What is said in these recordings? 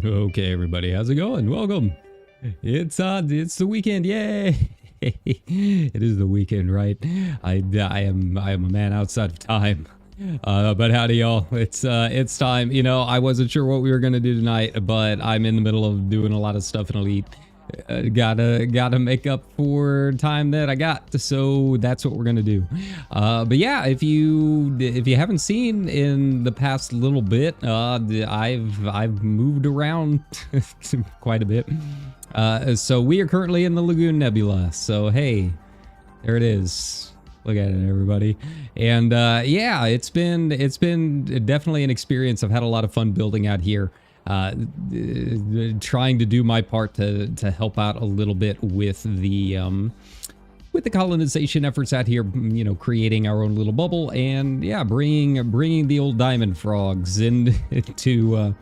Okay, everybody, how's it going? Welcome. It's the weekend. Yay! It is the weekend, right? I am a man outside of time. But howdy, y'all. It's time. You know, I wasn't sure what we were gonna do tonight, but I'm in the middle of doing a lot of stuff in Elite. Gotta make up for time that I got, so that's what we're gonna do. But yeah, if you haven't seen in the past little bit, I've moved around quite a bit. So we are currently in the Lagoon Nebula. So hey, there it is. Look at it, everybody. And yeah, it's been definitely an experience. I've had a lot of fun building out here. Trying to do my part to help out a little bit with the colonization efforts out here, you know, creating our own little bubble, and yeah, bringing the old diamond frogs into a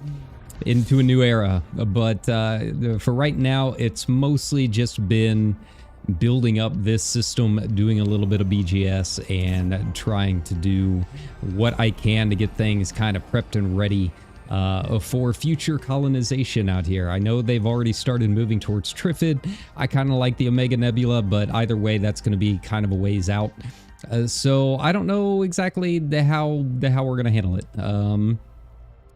new era. But for right now, it's mostly just been building up this system, doing a little bit of BGS, and trying to do what I can to get things kind of prepped and ready for future colonization out here. I know they've already started moving towards Trifid. I kind of like the Omega Nebula, but either way, that's going to be kind of a ways out. So I don't know exactly how we're going to handle it.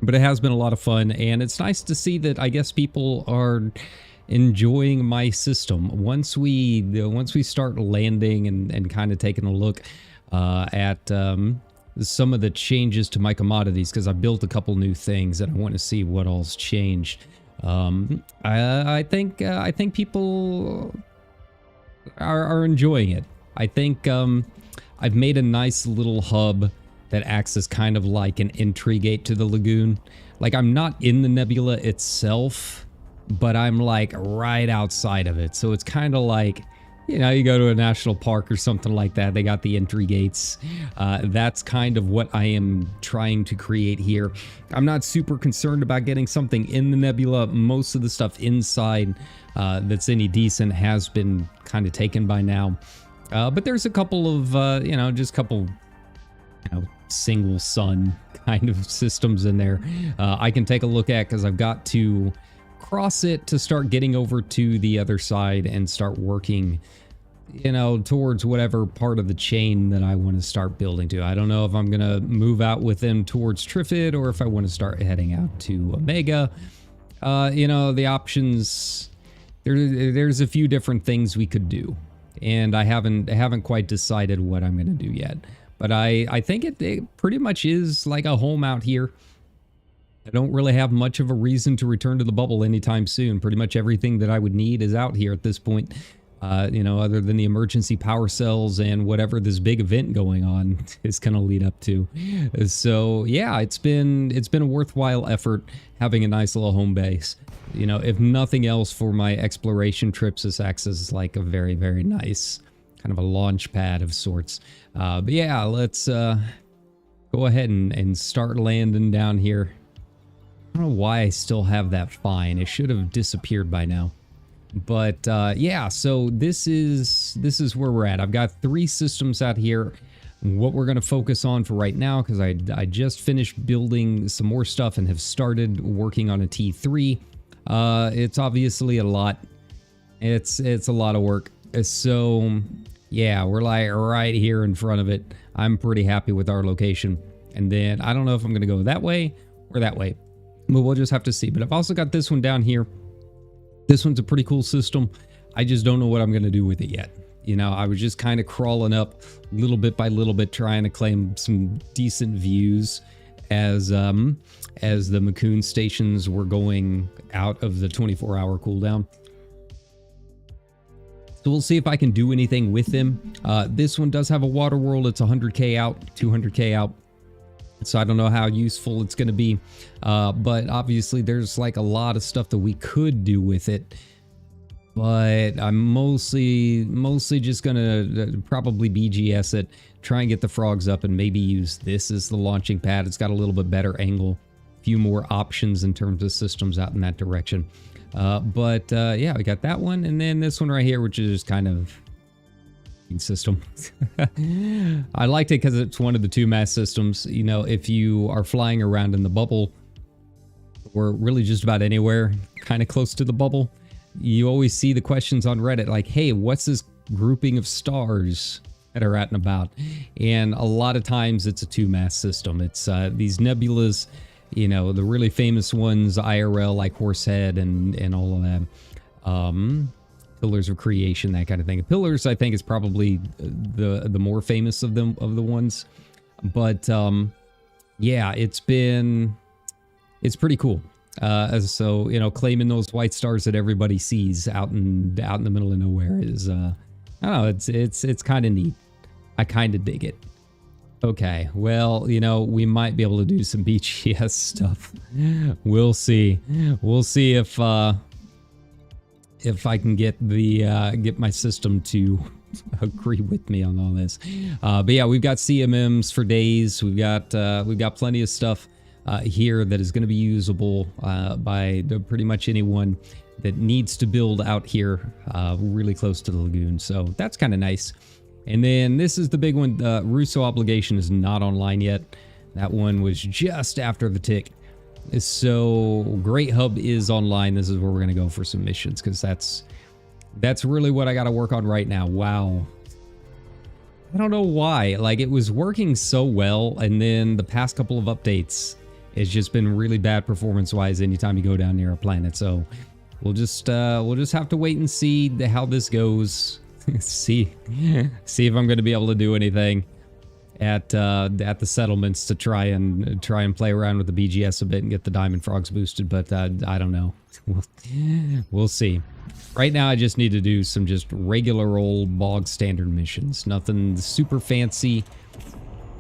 But it has been a lot of fun, and it's nice to see that I guess people are enjoying my system. Once we start landing and kind of taking a look at some of the changes to my commodities, because I built a couple new things and I want to see what all's changed. I think people are enjoying it. I think I've made a nice little hub that acts as kind of like an entry gate to the lagoon. Like, I'm not in the nebula itself, but I'm like right outside of it. So it's kind of like, you know, you go to a national park or something like that, they got the entry gates. That's kind of what I am trying to create here. I'm not super concerned about getting something in the nebula. Most of the stuff inside that's any decent has been kind of taken by now. But there's a couple of, you know, just a couple, you know, single sun kind of systems in there I can take a look at, because I've got to cross it to start getting over to the other side and start working, you know, towards whatever part of the chain that I want to start building to. I don't know if I'm gonna move out with them towards Trifid or if I want to start heading out to Omega. You know, the options, there's a few different things we could do, and I haven't quite decided what I'm gonna do yet. But I think it pretty much is like a home out here. I don't really have much of a reason to return to the bubble anytime soon. Pretty much everything that I would need is out here at this point. You know, other than the emergency power cells and whatever this big event going on is going to lead up to. So yeah, it's been a worthwhile effort having a nice little home base. You know, if nothing else, for my exploration trips, this acts as like a very, very nice kind of a launch pad of sorts. But yeah, let's go ahead and start landing down here. I don't know why I still have that fine. It should have disappeared by now. But yeah, so this is where we're at. I've got 3 systems out here. What we're going to focus on for right now, because I just finished building some more stuff and have started working on a T3. It's obviously a lot. It's a lot of work. So yeah, we're like right here in front of it. I'm pretty happy with our location. And then I don't know if I'm going to go that way or that way. But we'll just have to see. But I've also got this one down here. This one's a pretty cool system. I just don't know what I'm going to do with it yet. You know, I was just kind of crawling up little bit by little bit, trying to claim some decent views as the Macoon stations were going out of the 24-hour cooldown. So we'll see if I can do anything with them. This one does have a water world. It's 100k out, 200k out. So I don't know how useful it's going to be. But obviously there's like a lot of stuff that we could do with it. But I'm mostly just going to probably BGS it, try and get the frogs up, and maybe use this as the launching pad. It's got a little bit better angle, a few more options in terms of systems out in that direction. Yeah, we got that one, and then this one right here, which is kind of system. I liked it because it's one of the 2 mass systems. You know, if you are flying around in the bubble, or really just about anywhere kind of close to the bubble, you always see the questions on Reddit like, hey, what's this grouping of stars that are at and about? And a lot of times it's a 2 mass system. It's these nebulas, you know, the really famous ones, IRL, like Horsehead and all of that. Pillars of Creation, that kind of thing. Pillars, I think, is probably the more famous of them, of the ones. But yeah, it's pretty cool. So, you know, claiming those white stars that everybody sees out in the middle of nowhere is, I don't know, it's kind of neat. I kind of dig it. Okay, well, you know, we might be able to do some BGS stuff. We'll see. We'll see if I can get my system to agree with me on all this. But yeah, we've got CMMs for days. We've got plenty of stuff here that is going to be usable by pretty much anyone that needs to build out here really close to the lagoon. So that's kind of nice. And then this is the big one. Russo Obligation is not online yet. That one was just after the tick. So Great Hub is online. This is where we're going to go for some missions, because that's really what I got to work on right now. Wow. I don't know why. Like, it was working so well, and then the past couple of updates, it's just been really bad performance-wise anytime you go down near a planet. So we'll just have to wait and see how this goes. see if I'm going to be able to do anything at the settlements to try and play around with the BGS a bit and get the diamond frogs boosted. But I don't know. We'll see. Right now, I just need to do some just regular old bog standard missions. Nothing super fancy.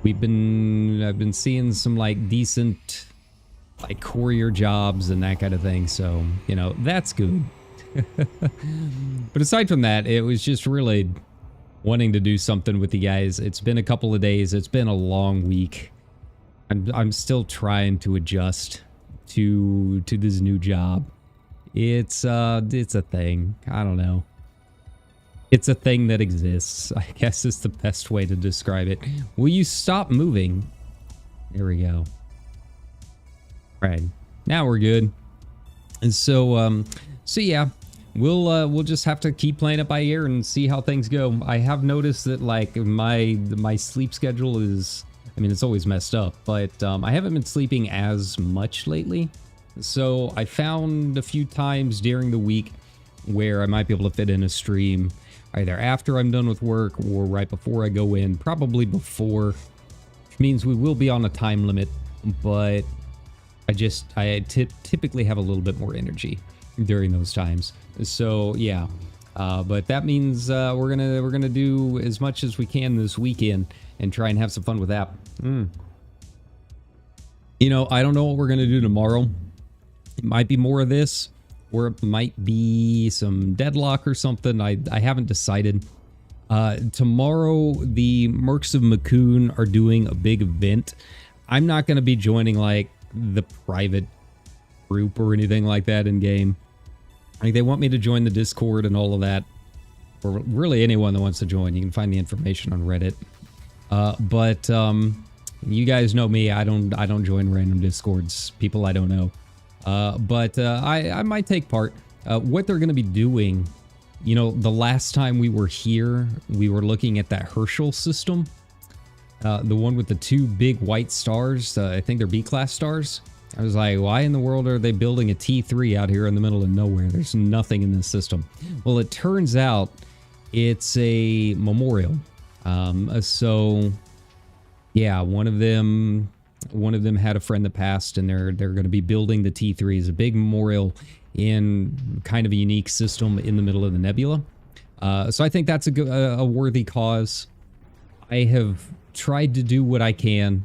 I've been seeing some like decent like courier jobs and that kind of thing. So, you know, that's good. But aside from that, it was just really wanting to do something with you guys. It's been a couple of days. It's been a long week. I'm still trying to adjust to this new job. It's a thing. I don't know. It's a thing that exists, I guess is the best way to describe it. Will you stop moving? There we go. All right, now we're good. And so yeah, we'll just have to keep playing it by ear and see how things go. I have noticed that like my sleep schedule is, I mean, it's always messed up, but I haven't been sleeping as much lately. So I found a few times during the week where I might be able to fit in a stream either after I'm done with work or right before I go in, probably before, which means we will be on a time limit, but I typically have a little bit more energy during those times. So yeah, but that means we're gonna do as much as we can this weekend and try and have some fun with that. You know, I don't know what we're gonna do tomorrow. It might be more of this, or it might be some deadlock or something. I haven't decided. Tomorrow, the Mercs of Macoon are doing a big event. I'm not going to be joining like the private group or anything like that in game. Like, they want me to join the Discord and all of that, or really anyone that wants to join. You can find the information on Reddit. But you guys know me. I don't join random Discords, people I don't know. But I might take part. What they're going to be doing, you know, the last time we were here, we were looking at that Herschel system. The one with the 2 big white stars. I think they're B-class stars. I was like, why in the world are they building a T3 out here in the middle of nowhere? There's nothing in this system. Well, it turns out it's a memorial. So yeah, one of them had a friend that passed, and they're going to be building the T3 as a big memorial in kind of a unique system in the middle of the nebula. So I think that's a worthy cause. I have tried to do what I can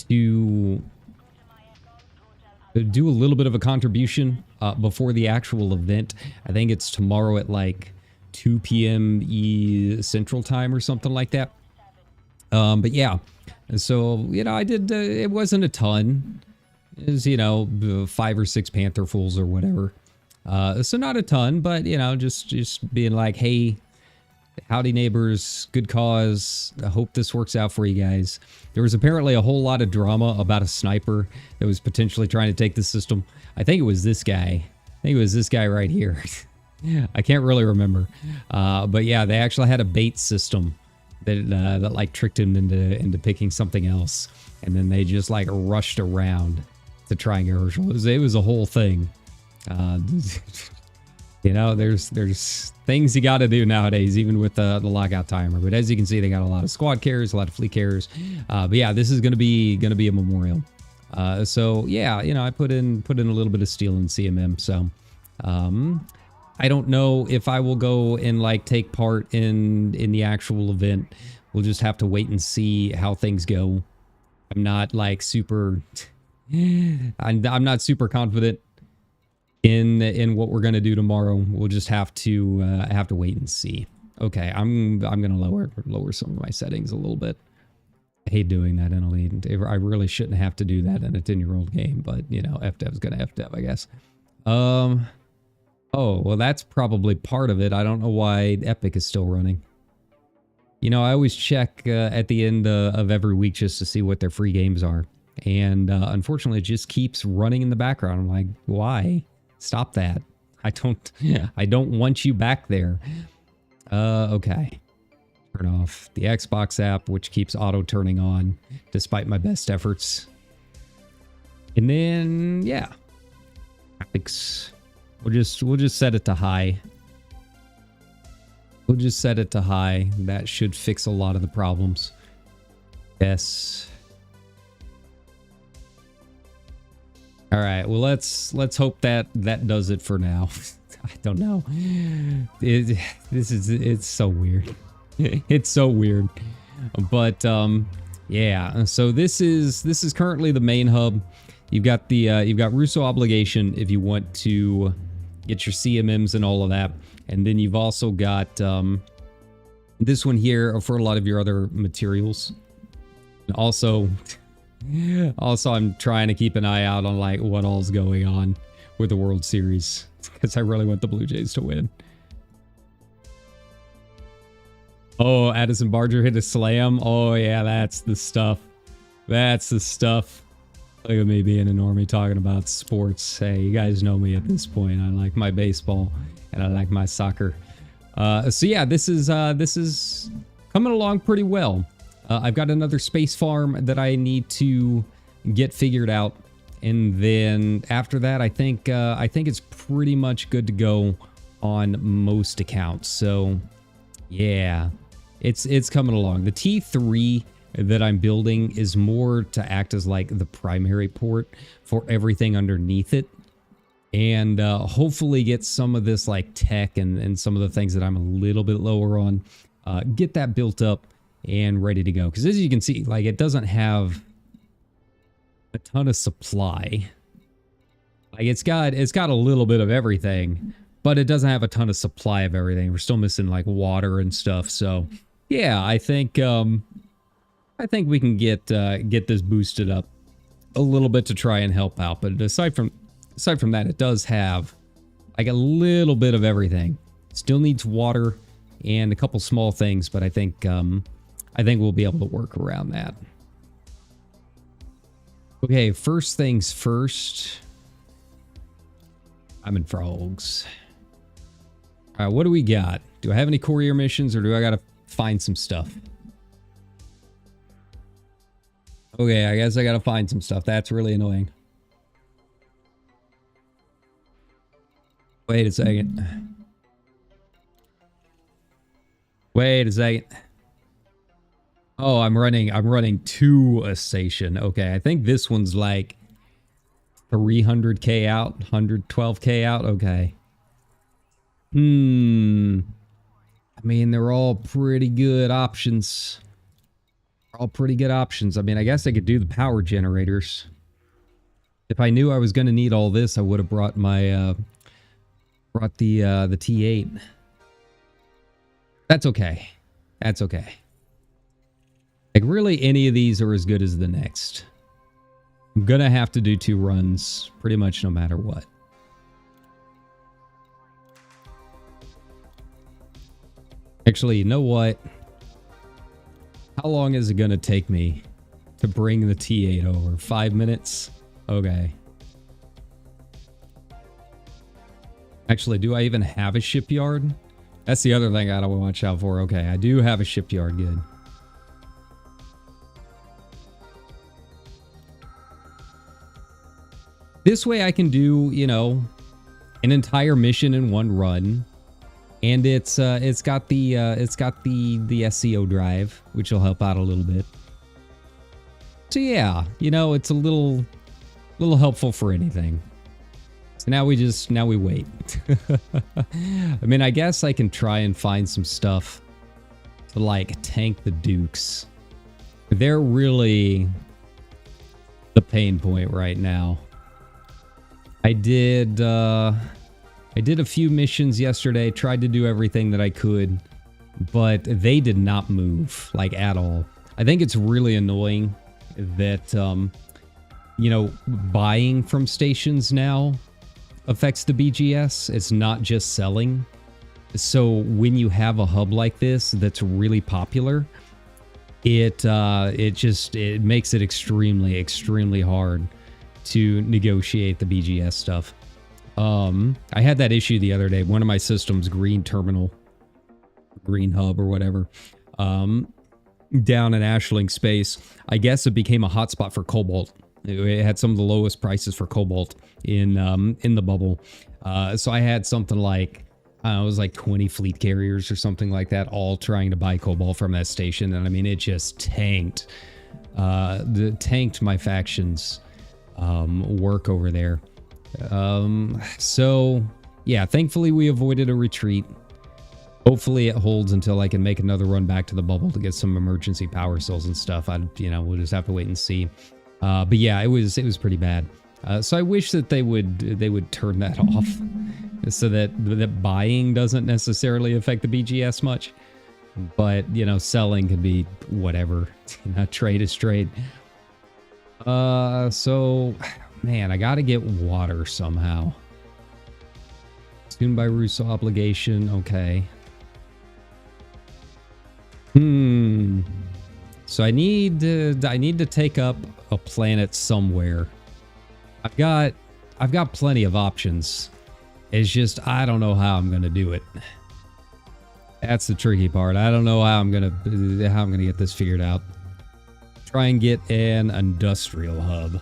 to do a little bit of a contribution before the actual event. I think it's tomorrow at like 2 p.m. Central Time or something like that. But yeah, so, you know, I did, it wasn't a ton. It was, you know, 5 or 6 Panther Fools or whatever. So not a ton, but, you know, just being like, hey, howdy neighbors, good cause. I hope this works out for you guys. There was apparently a whole lot of drama about a sniper that was potentially trying to take the system. I think it was this guy. I think it was this guy right here. I can't really remember. But yeah, they actually had a bait system that like tricked him into picking something else. And then they just like rushed around to try and get Herschel. It was a whole thing. You know, there's things you got to do nowadays, even with the lockout timer. But as you can see, they got a lot of squad carriers, a lot of fleet carriers. But yeah, this is gonna be a memorial. So yeah, you know, I put in a little bit of steel in CMM. So I don't know if I will go and like take part in the actual event. We'll just have to wait and see how things go. I'm not like super. I'm not super confident in what we're gonna do tomorrow. We'll just have to wait and see. Okay, I'm gonna lower some of my settings a little bit. I hate doing that in a lead. I really shouldn't have to do that in a 10-year-old game, but you know, FDev's gonna FDev, I guess. Oh, well, that's probably part of it. I don't know why Epic is still running. You know, I always check at the end of every week just to see what their free games are. And unfortunately, it just keeps running in the background. I'm like, why? Stop that. I don't want you back there. Okay. Turn off the Xbox app, which keeps auto turning on despite my best efforts. And then, yeah. Graphics. We'll just set it to high. We'll just set it to high. That should fix a lot of the problems. Yes. All right. Well, let's hope that does it for now. I don't know. It's so weird. It's so weird. But yeah. So this is currently the main hub. You've got Russo Obligation if you want to get your CMMs and all of that. And then you've also got this one here for a lot of your other materials. And also I'm trying to keep an eye out on like what all's going on with the World Series because I really want the Blue Jays to win. Oh, Addison Barger hit a slam. Oh yeah, that's the stuff. That's the stuff. Look at me being a normie talking about sports. Hey, you guys know me at this point. I like my baseball and I like my soccer. So yeah, this is coming along pretty well. I've got another space farm that I need to get figured out, and then after that, I think it's pretty much good to go on most accounts. So yeah, it's coming along. The T3 that I'm building is more to act as like the primary port for everything underneath it, and hopefully get some of this like tech and some of the things that I'm a little bit lower on, get that built up and ready to go. Because as you can see, like it doesn't have a ton of supply. Like it's got a little bit of everything, but it doesn't have a ton of supply of everything. We're still missing like water and stuff. So yeah, I think we can get this boosted up a little bit to try and help out. But aside from that, it does have like a little bit of everything. Still needs water and a couple small things, but I think we'll be able to work around that. Okay, first things first. I'm in frogs. All right, what do we got? Do I have any courier missions, or do I gotta find some stuff? Okay, I guess I gotta find some stuff. That's really annoying. Wait a second. Wait a second. Oh, I'm running to a station. Okay, I think this one's like 300k out, 112k out. Okay. I mean, they're all pretty good options. All pretty good options. I mean, I guess I could do the power generators. If I knew I was going to need all this, I would have brought my brought the T8. That's okay. That's okay. Like, really, any of these are as good as the next. I'm gonna have to do 2 runs pretty much no matter what. Actually, you know what? How long is it gonna take me to bring the T8 over? 5 minutes? Okay. Actually, do I even have a shipyard? That's the other thing I gotta watch out for. Okay, I do have a shipyard. Good. This way I can do, you know, an entire mission in one run. And it's got the SEO drive, which will help out a little bit. So yeah, you know, it's a little helpful for anything. So now we wait. I mean, I guess I can try and find some stuff to like tank the Dukes. They're really the pain point right now. I did a few missions yesterday, tried to do everything that I could, but they did not move, like, at all. I think it's really annoying that, you know, buying from stations now affects the BGS. It's not just selling. So when you have a hub like this that's really popular, it makes it extremely hard to negotiate the BGS stuff. I had that issue the other day. One of my systems, green terminal, green hub or whatever, down in Ashling space, I guess it became a hotspot for Cobalt. It had some of the lowest prices for Cobalt in the bubble. So I had something like, I don't know, it was like 20 fleet carriers or something like that, all trying to buy Cobalt from that station. And I mean, it just tanked my faction's work over there. So yeah, thankfully we avoided a retreat. Hopefully it holds until I can make another run back to the bubble to get some emergency power cells and stuff. We'll just have to wait and see. But yeah, it was pretty bad. So I wish that they would turn that off so that buying doesn't necessarily affect the BGS much. But, you know, selling can be whatever. Trade is trade. So, man, I gotta get water somehow. Soon by Russo obligation. Okay. So I need to take up a planet somewhere. I've got plenty of options. It's just I don't know how I'm gonna do it. That's the tricky part. I don't know how I'm gonna get this figured out. Try and get an industrial hub.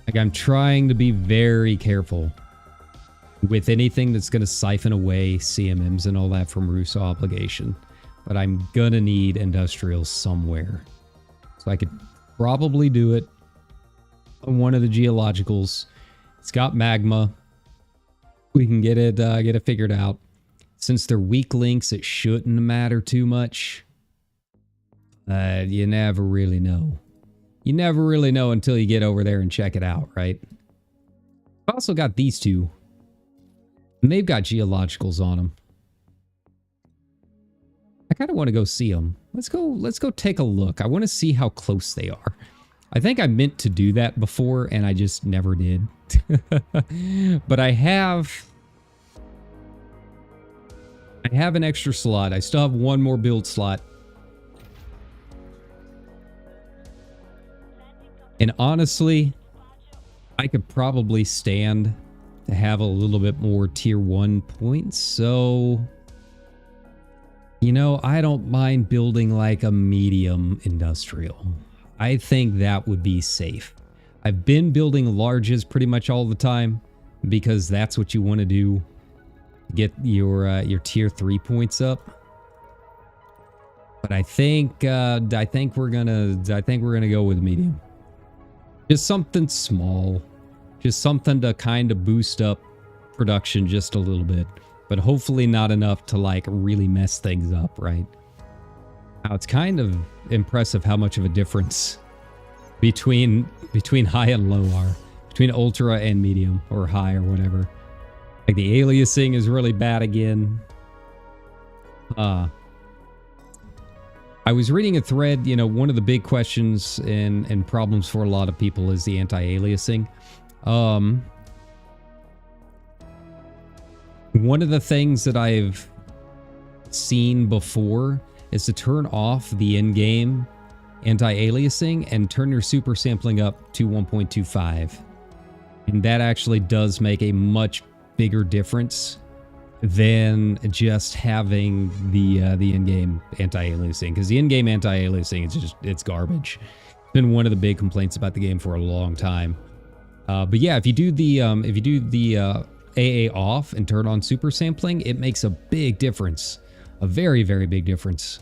Like, I'm trying to be very careful with anything that's gonna siphon away CMMs and all that from Russo obligation. But I'm gonna need industrial somewhere. So I could probably do it on one of the geologicals. It's got magma. We can get it figured out. Since they're weak links, it shouldn't matter too much. You never really know. You never really know until you get over there and check it out, right? I've also got these two. And they've got geologicals on them. I kind of want to go see them. Let's go take a look. I want to see how close they are. I think I meant to do that before and I just never did. But I have an extra slot. I still have one more build slot. And honestly, I could probably stand to have a little bit more tier 1 points. So, you know, I don't mind building like a medium industrial. I think that would be safe. I've been building larges pretty much all the time. because that's what you want to do. Get your tier 3 points up. But I think we're gonna go with medium. Just something small. Just something to kind of boost up production just a little bit. But hopefully not enough to like really mess things up, right? Now it's kind of impressive how much of a difference between high and low are. Between ultra and medium or high or whatever. Like the aliasing is really bad again. I was reading a thread, you know, one of the big questions and problems for a lot of people is the anti-aliasing. One of the things that I've seen before is to turn off the in-game anti-aliasing and turn your super sampling up to 1.25. And that actually does make a much bigger difference than just having the in-game anti-aliasing, because the in-game anti-aliasing it's garbage. It's been one of the big complaints about the game for a long time. But yeah, if you do the AA off and turn on super sampling, it makes a big difference, a very, very big difference.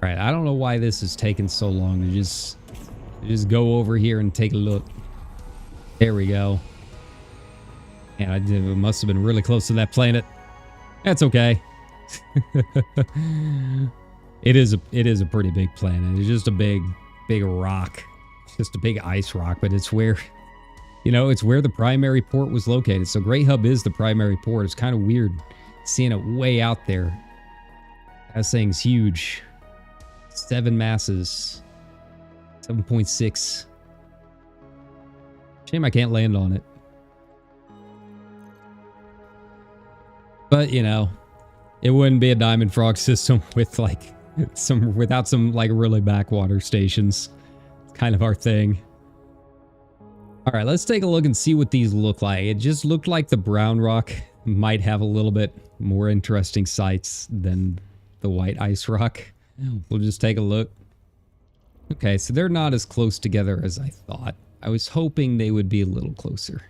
All right, I don't know why this is taking so long to just go over here and take a look. There we go. And it must have been really close to that planet. That's okay. It is a pretty big planet. It's just a big rock. It's just a big ice rock, but it's where, you know, it's where the primary port was located. So Great Hub is the primary port. It's kind of weird seeing it way out there. That thing's huge. 7 masses. 7.6. Shame I can't land on it. But, you know, it wouldn't be a Diamond Frog system with like without some like really backwater stations. It's kind of our thing. All right, let's take a look and see what these look like. It just looked like the brown rock might have a little bit more interesting sights than the white ice rock. We'll just take a look. Okay, so they're not as close together as I thought. I was hoping they would be a little closer.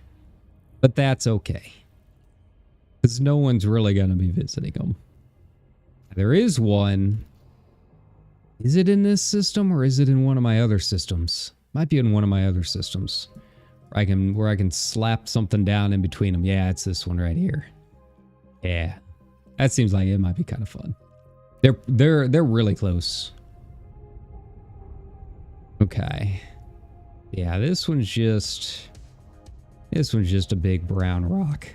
But that's okay. Because no one's really going to be visiting them. There is one. Is it in this system or is it in one of my other systems? Might be in one of my other systems. Where I can slap something down in between them. Yeah, it's this one right here. Yeah. That seems like it might be kind of fun. They're really close. Okay. Yeah, this one's just a big brown rock.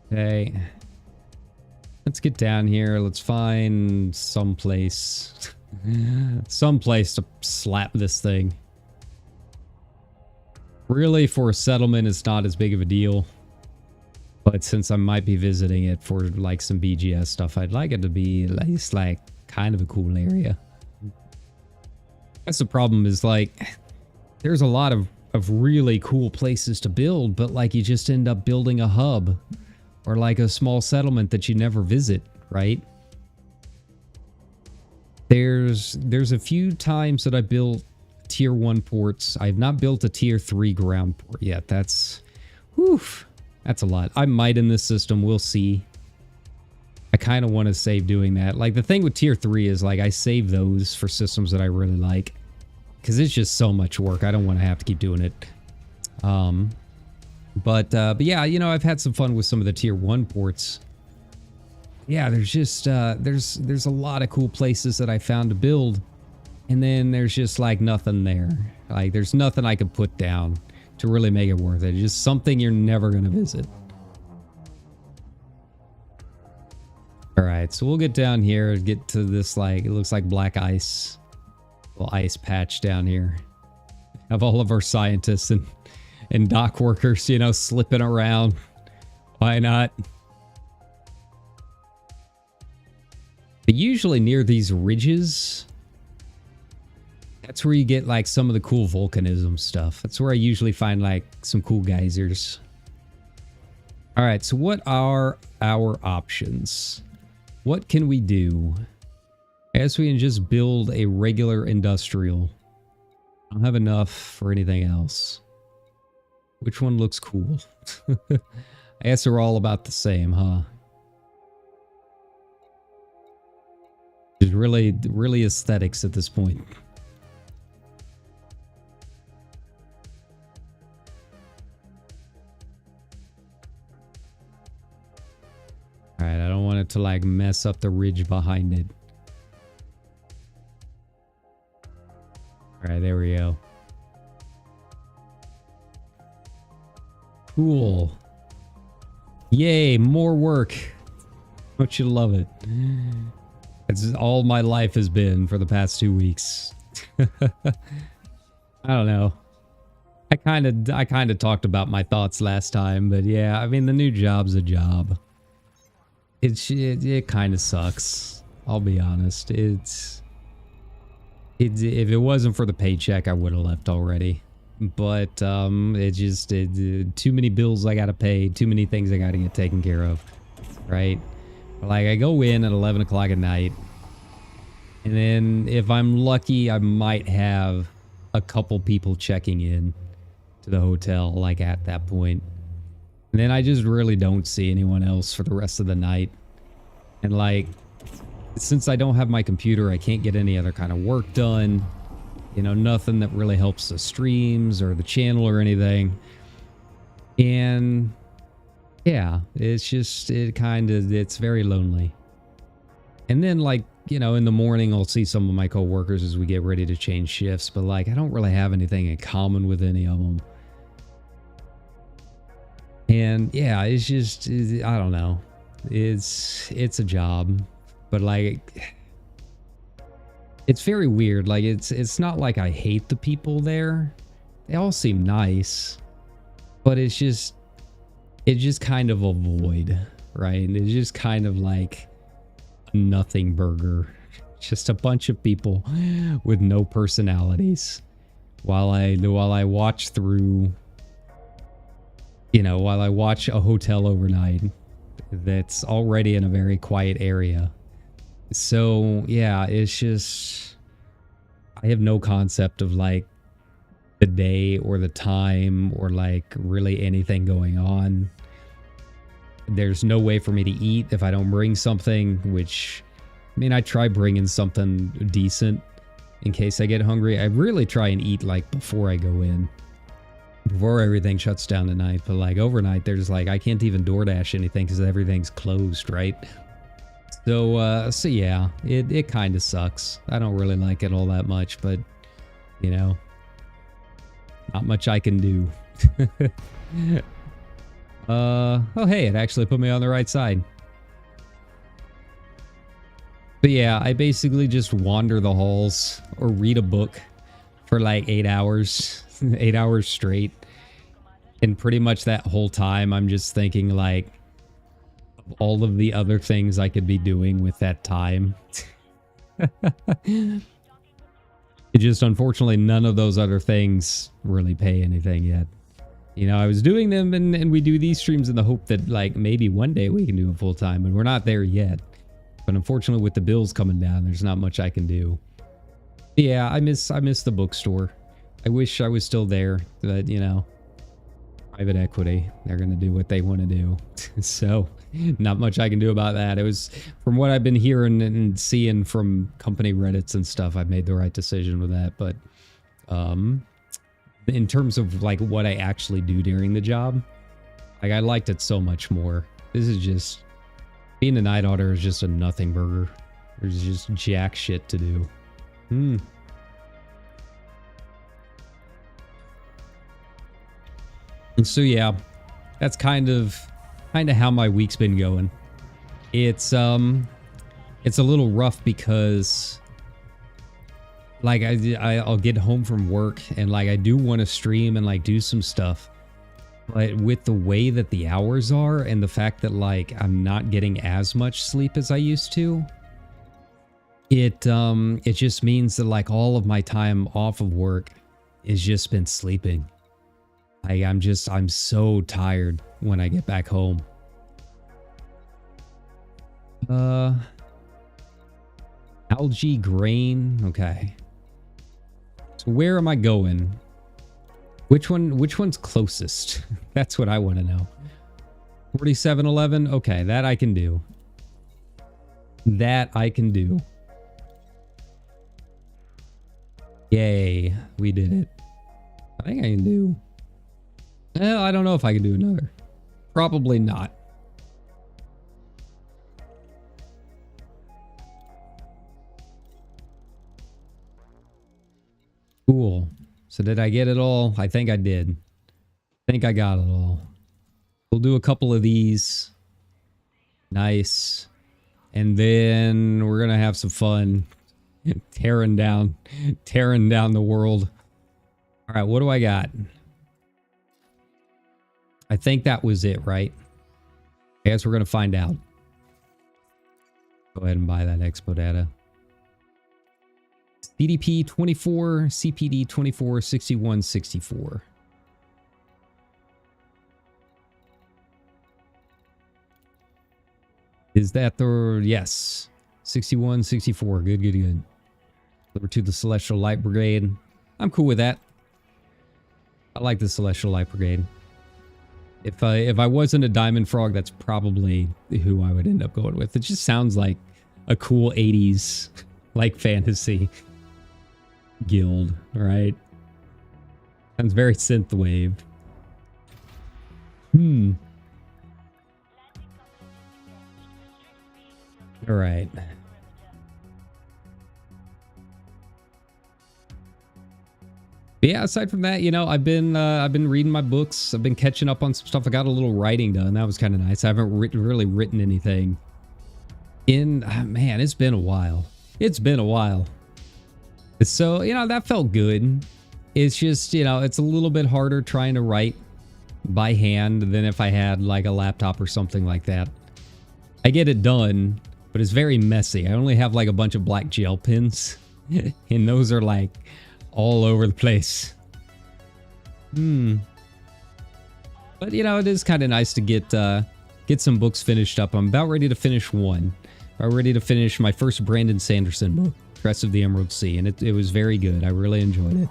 Okay. Let's get down here. Let's find someplace to slap this thing. Really, for a settlement, it's not as big of a deal. But since I might be visiting it for like some BGS stuff, I'd like it to be at least like kind of a cool area. That's the problem, is like there's a lot of really cool places to build, but like you just end up building a hub or like a small settlement that you never visit, right? There's a few times that I built tier 1 ports. I've not built a tier 3 ground port yet. That's a lot. I might in this system. We'll see. I kind of want to save doing that. Like the thing with tier 3 is like I save those for systems that I really like, because it's just so much work. I don't want to have to keep doing it. But yeah, you know, I've had some fun with some of the tier 1 ports. Yeah, there's just there's a lot of cool places that I found to build, and then there's just like nothing there. Like there's nothing I could put down to really make it worth it. It's just something you're never going to visit. All right, so we'll get down here and get to this, like, it looks like black ice. Little ice patch down here. Have all of our scientists and dock workers, you know, slipping around. Why not? But usually near these ridges, that's where you get like some of the cool volcanism stuff. That's where I usually find like some cool geysers. All right, so what are our options? What can we do? I guess we can just build a regular industrial. I don't have enough for anything else. Which one looks cool? I guess they're all about the same, huh? It's really aesthetics at this point. Alright, I don't want it to like mess up the ridge behind it. Alright, there we go. Cool. Yay, more work. Don't you love it? It's all my life has been for the past 2 weeks. I don't know. I kind of talked about my thoughts last time, but yeah, I mean the new job's a job. It kind of sucks. I'll be honest. It's if it wasn't for the paycheck, I would have left already. But too many bills I gotta pay, too many things I gotta get taken care of, right? Like I go in at 11 o'clock at night, and then if I'm lucky, I might have a couple people checking in to the hotel, like at that point. And then I just really don't see anyone else for the rest of the night. And like, since I don't have my computer, I can't get any other kind of work done. You know, nothing that really helps the streams or the channel or anything. And yeah, it's just, it's very lonely. And then like, you know, in the morning, I'll see some of my coworkers as we get ready to change shifts. But like, I don't really have anything in common with any of them. And yeah, it's just, I don't know. It's a job. But like, it's very weird. Like it's not like I hate the people there. They all seem nice, but it's just kind of a void, right? It's just kind of like a nothing burger. Just a bunch of people with no personalities. While I watch through, you know, while I watch a hotel overnight that's already in a very quiet area. So yeah, it's just, I have no concept of like the day or the time or like really anything going on. There's no way for me to eat if I don't bring something, which, I mean, I try bringing something decent in case I get hungry. I really try and eat like before I go in, before everything shuts down tonight. But like overnight, there's like, I can't even DoorDash anything because everything's closed, right? So yeah, it kind of sucks. I don't really like it all that much, but you know, not much I can do. Oh hey, it actually put me on the right side. But yeah, I basically just wander the halls or read a book for like 8 hours, 8 hours straight. And pretty much that whole time, I'm just thinking like, all of the other things I could be doing with that time. It just, unfortunately, none of those other things really pay anything yet. You know, I was doing them and we do these streams in the hope that like maybe one day we can do it full time, and we're not there yet. But unfortunately with the bills coming down, there's not much I can do. Yeah, I miss the bookstore. I wish I was still there, but you know, private equity, they're going to do what they want to do. So not much I can do about that. It was, from what I've been hearing and seeing from company Reddits and stuff, I've made the right decision with that. But in terms of like what I actually do during the job, like I liked it so much more. This is just, being a night auditor is just a nothing burger. There's just jack shit to do. And so yeah, that's kind of how my week's been going. It's a little rough because like I'll get home from work and like I do want to stream and like do some stuff, but with the way that the hours are and the fact that like I'm not getting as much sleep as I used to, it just means that like all of my time off of work is just spent sleeping. I'm so tired when I get back home. I Algae, grain. Okay. So where am I going? Which one's closest? That's what I want to know. 4711. Okay, that I can do. That I can do. Yay, we did it. I think I can do... Well, I don't know if I can do another. Probably not. Cool. So did I get it all? I think I did. I think I got it all. We'll do a couple of these. Nice. And then we're gonna have some fun. tearing down the world. All right, what do I got? I think that was it, right? I guess we're gonna find out. Go ahead and buy that expo data. CDP 24, CPD 24, 61, 64. Is that the... Yes. 61, 64. Good, good, good. Over to the Celestial Light Brigade. I'm cool with that. I like the Celestial Light Brigade. If I wasn't a Diamond Frog, that's probably who I would end up going with. It just sounds like a cool 80s like fantasy guild, right? Sounds very synthwave. All right. But yeah, aside from that, you know, I've been reading my books. I've been catching up on some stuff. I got a little writing done. That was kind of nice. I haven't really written anything in... man, it's been a while. It's been a while. So, you know, that felt good. It's just, you know, it's a little bit harder trying to write by hand than if I had like a laptop or something like that. I get it done, but it's very messy. I only have like a bunch of black gel pens and those are like all over the place. But you know, it is kind of nice to get some books finished up. I'm about ready to finish one. I'm ready to finish my first Brandon Sanderson book, Crest of the Emerald Sea, and it was very good. I really enjoyed it.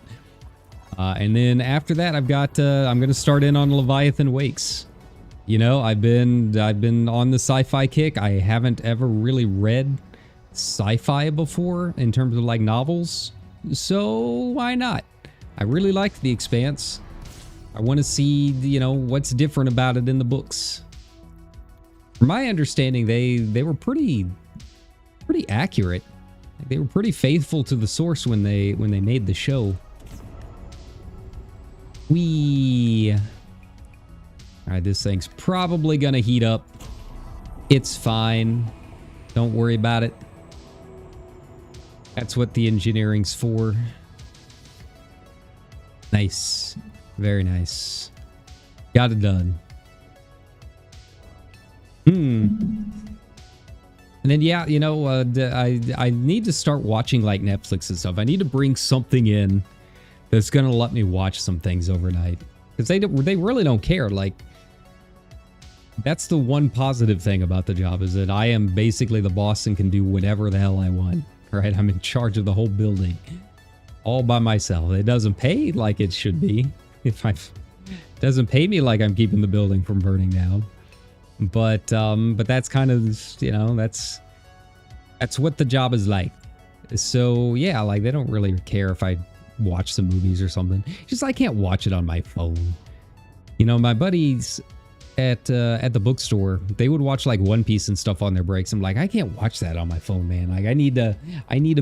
And then after that, I've got I'm going to start in on Leviathan Wakes. You know, I've been on the sci-fi kick. I haven't ever really read sci-fi before in terms of like novels. So why not? I really liked The Expanse. I want to see, you know, what's different about it in the books. From my understanding, they were pretty accurate. They were pretty faithful to the source when they made the show. Alright, this thing's probably gonna heat up. It's fine. Don't worry about it. That's what the engineering's for. Nice. Very nice. Got it done. And then, yeah, you know, I need to start watching, like, Netflix and stuff. I need to bring something in that's going to let me watch some things overnight. Because they really don't care. Like, that's the one positive thing about the job, is that I am basically the boss and can do whatever the hell I want. Right? I'm in charge of the whole building. All by myself. It doesn't pay like it should be. It doesn't pay me like I'm keeping the building from burning down. But that's kind of, you know, that's what the job is like. So yeah, like they don't really care if I watch some movies or something. Just I can't watch it on my phone. You know, my buddies at the bookstore, they would watch like One Piece and stuff on their breaks. I'm like, I can't watch that on my phone, man. Like I need a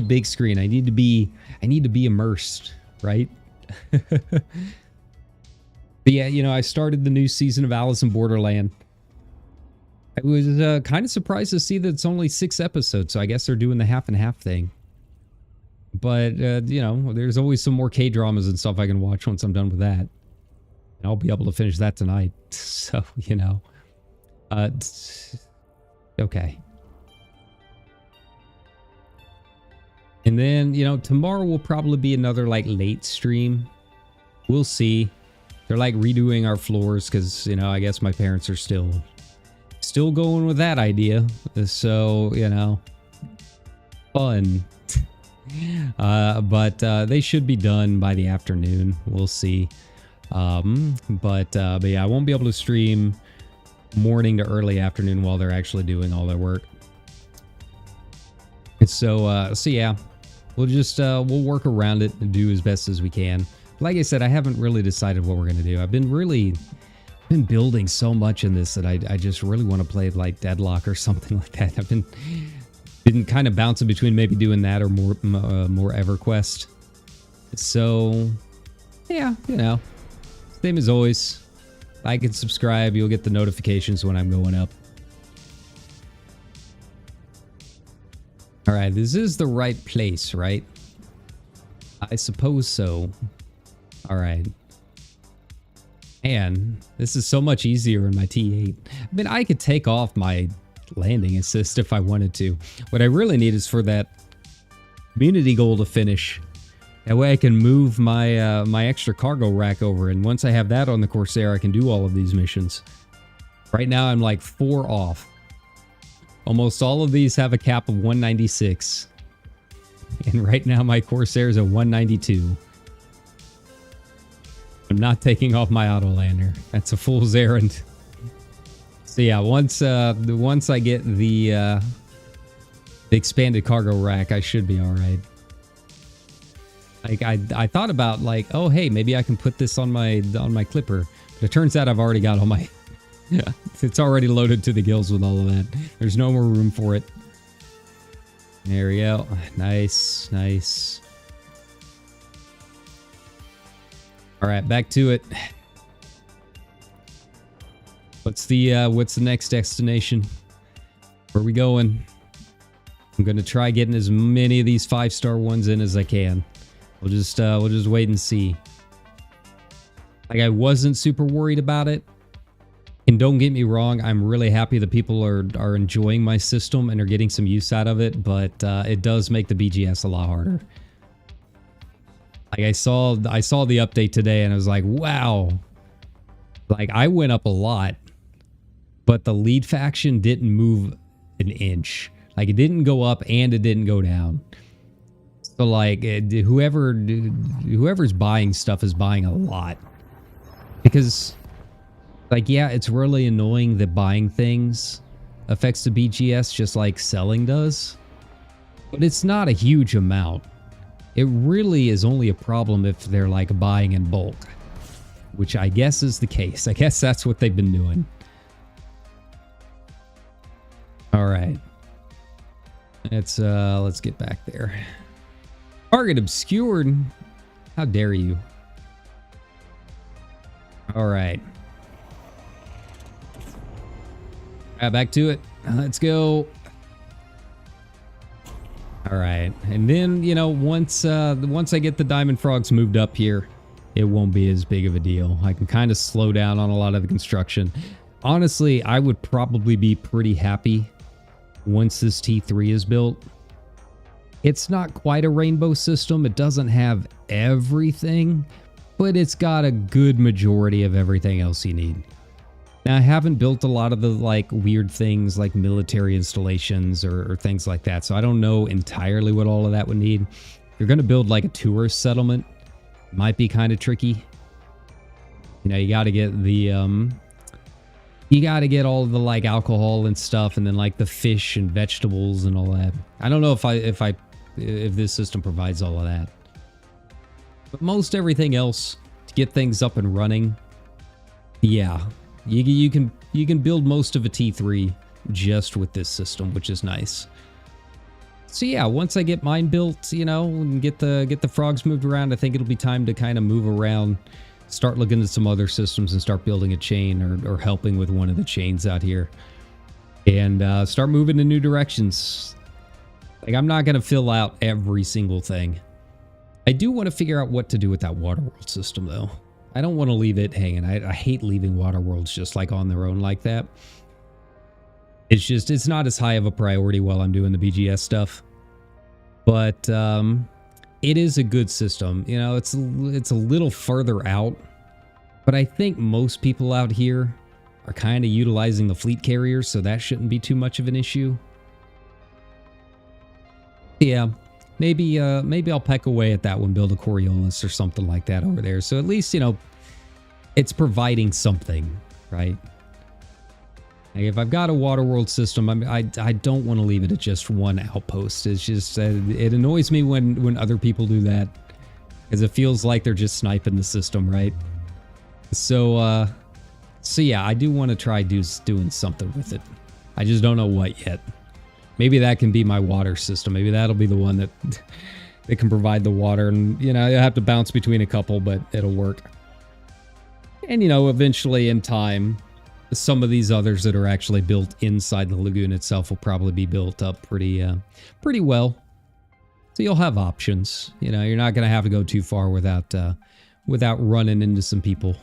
big screen. I need to be immersed, right? But yeah, you know, I started the new season of Alice in Borderland. I was kind of surprised to see that it's only 6 episodes, so I guess they're doing the half and half thing. But, you know, there's always some more K-dramas and stuff I can watch once I'm done with that. And I'll be able to finish that tonight. So, you know. Okay. And then, you know, tomorrow will probably be another, like, late stream. We'll see. They're, like, redoing our floors because, you know, I guess my parents are still going with that idea. So, you know, Fun. But they should be done by the afternoon. We'll see. But yeah, I won't be able to stream morning to early afternoon while they're actually doing all their work. So yeah, we'll just we'll work around it and do as best as we can. Like I said, I haven't really decided what we're gonna do. I've been building so much in this that I just really want to play like Deadlock or something like that. I've been kind of bouncing between maybe doing that or more EverQuest. So yeah, you know, same as always. Like and subscribe. You'll get the notifications when I'm going up. All right, this is the right place, right? I suppose so. All right. Man, this is so much easier in my T8. I mean, I could take off my landing assist if I wanted to. What I really need is for that community goal to finish. That way I can move my my extra cargo rack over, and once I have that on the Corsair, I can do all of these missions. Right now, I'm like 4 off. Almost all of these have a cap of 196. And right now, my Corsair is at 192. I'm not taking off my auto lander. That's a fool's errand. So yeah, once I get the expanded cargo rack, I should be all right. Like I thought about like, oh hey, maybe I can put this on my clipper, but it turns out I've already got all my. Yeah, it's already loaded to the gills with all of that. There's no more room for it. There we go. Nice, nice. All right, back to it. What's the next destination? Where are we going? I'm gonna try getting as many of these 5-star ones in as I can. We'll just wait and see. Like, I wasn't super worried about it. And don't get me wrong, I'm really happy that people are enjoying my system and are getting some use out of it, but it does make the BGS a lot harder. Like I saw the update today and I was like, wow. Like, I went up a lot, but the lead faction didn't move an inch. Like, it didn't go up and it didn't go down. So like, whoever's buying stuff is buying a lot. Because, like, yeah, it's really annoying that buying things affects the BGS just like selling does. But it's not a huge amount. It really is only a problem if they're like buying in bulk. Which I guess is the case. I guess that's what they've been doing. Alright. Let's get back there. Target obscured? How dare you? Alright. Back to it. Let's go. Alright. And then, you know, once I get the diamond frogs moved up here, it won't be as big of a deal. I can kind of slow down on a lot of the construction. Honestly, I would probably be pretty happy once this T3 is built. It's not quite a rainbow system. It doesn't have everything, but it's got a good majority of everything else you need. Now, I haven't built a lot of the like weird things like military installations or things like that, so I don't know entirely what all of that would need. If you're going to build like a tourist settlement, it might be kind of tricky. You know, you got to get the you got to get all of the like alcohol and stuff, and then like the fish and vegetables and all that. I don't know if this system provides all of that, but most everything else to get things up and running, yeah. You can build most of a T3 just with this system, which is nice. So yeah, once I get mine built, you know, and get the frogs moved around, I think it'll be time to kind of move around, start looking at some other systems and start building a chain or helping with one of the chains out here. And start moving in new directions. Like, I'm not going to fill out every single thing. I do want to figure out what to do with that water world system, though. I don't want to leave it hanging. I hate leaving water worlds just like on their own like that. It's just, it's not as high of a priority while I'm doing the BGS stuff. But it is a good system. You know, it's a little further out. But I think most people out here are kind of utilizing the fleet carriers, so that shouldn't be too much of an issue. Yeah, maybe I'll peck away at that one, build a Coriolis or something like that over there. So at least, you know, it's providing something, right? Like if I've got a water world system, I don't want to leave it at just one outpost. It's just, it annoys me when other people do that, because it feels like they're just sniping the system, right? So yeah, I do want to try doing something with it. I just don't know what yet. Maybe that can be my water system. Maybe that'll be the one that can provide the water. And, you know, I have to bounce between a couple, but it'll work. And, you know, eventually in time, some of these others that are actually built inside the lagoon itself will probably be built up pretty well. So you'll have options. You know, you're not going to have to go too far without running into some people.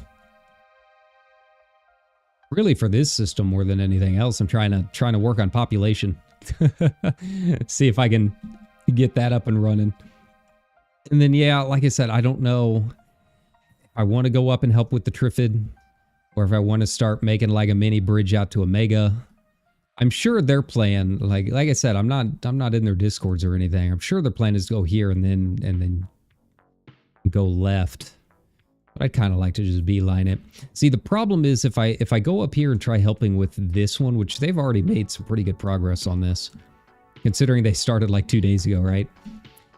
Really, for this system more than anything else, I'm trying to work on population. See if I can get that up and running. And then, yeah, like I said, I don't know if I want to go up and help with the Trifid, or if I want to start making like a mini bridge out to Omega. I'm sure their plan, like I said, I'm not in their Discords or anything. I'm sure their plan is to go here and then go left. But I'd kind of like to just beeline it. See, the problem is if I go up here and try helping with this one, which they've already made some pretty good progress on this, considering they started like 2 days ago, right?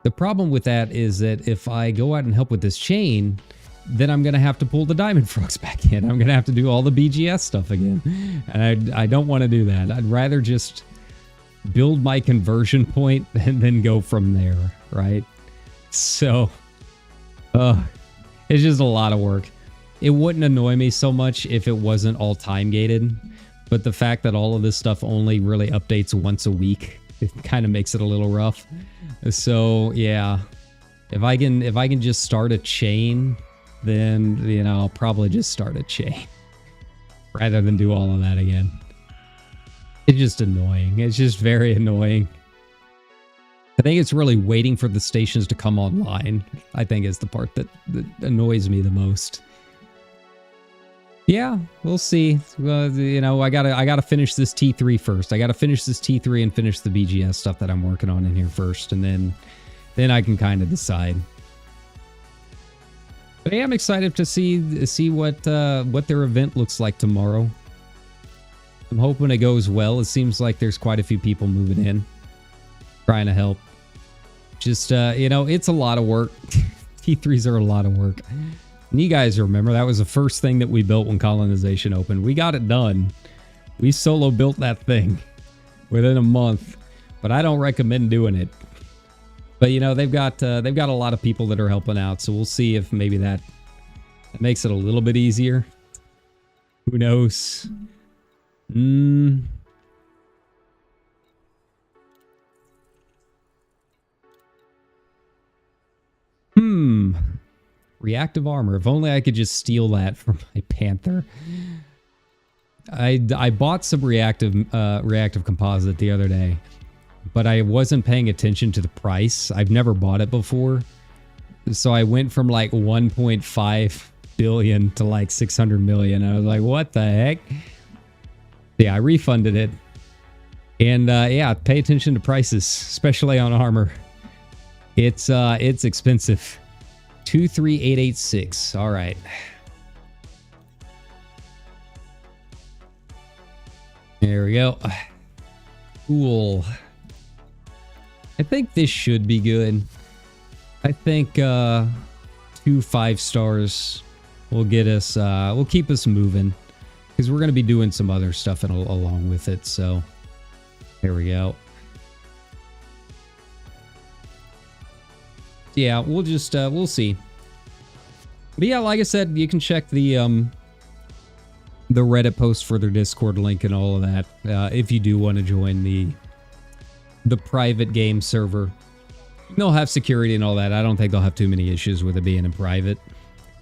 The problem with that is that if I go out and help with this chain, then I'm going to have to pull the diamond frogs back in. I'm going to have to do all the BGS stuff again. And I don't want to do that. I'd rather just build my conversion point and then go from there, right? So, it's just a lot of work. It wouldn't annoy me so much if it wasn't all time gated, but the fact that all of this stuff only really updates once a week, it kind of makes it a little rough. So yeah, if I can just start a chain, then, you know, I'll probably just start a chain rather than do all of that again. It's just annoying. It's just very annoying. I think it's really waiting for the stations to come online, I think, is the part that annoys me the most. Yeah, we'll see. You know, I gotta finish this T3 first. I gotta finish this T3 and finish the BGS stuff that I'm working on in here first, and then I can kind of decide. But I am excited to see what their event looks like tomorrow. I'm hoping it goes well. It seems like there's quite a few people moving in, trying to help. Just, you know, it's a lot of work. T3s are a lot of work. And you guys remember, that was the first thing that we built when colonization opened. We got it done. We solo built that thing within a month. But I don't recommend doing it. But, you know, they've got a lot of people that are helping out. So we'll see if maybe that makes it a little bit easier. Who knows? Reactive armor. If only I could just steal that from my Panther. I bought some reactive composite the other day, but I wasn't paying attention to the price. I've never bought it before. So I went from like 1.5 billion to like 600 million. I was like, what the heck? Yeah, I refunded it. And yeah, pay attention to prices, especially on armor. It's expensive. 23886. All right. There we go. Cool. I think this should be good. I think 2 5-stars will get us, will keep us moving, because we're going to be doing some other stuff along with it. So there we go. Yeah, we'll just, we'll see. But yeah, like I said, you can check the Reddit post for their Discord link and all of that, if you do want to join the private game server. They'll have security and all that. I don't think they'll have too many issues with it being in private.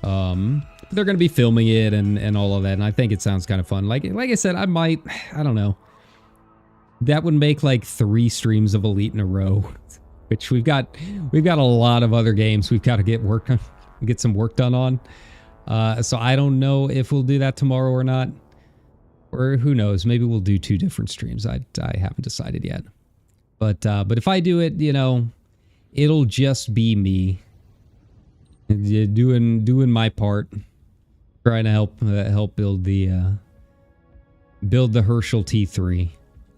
They're going to be filming it and all of that, and I think it sounds kind of fun. Like I said, I don't know. That would make like 3 streams of Elite in a row. Which we've got a lot of other games we've got to get some work done on. So I don't know if we'll do that tomorrow or not, or who knows? Maybe we'll do 2 different streams. I haven't decided yet. But if I do it, you know, it'll just be me doing my part, trying to help build the Herschel T3.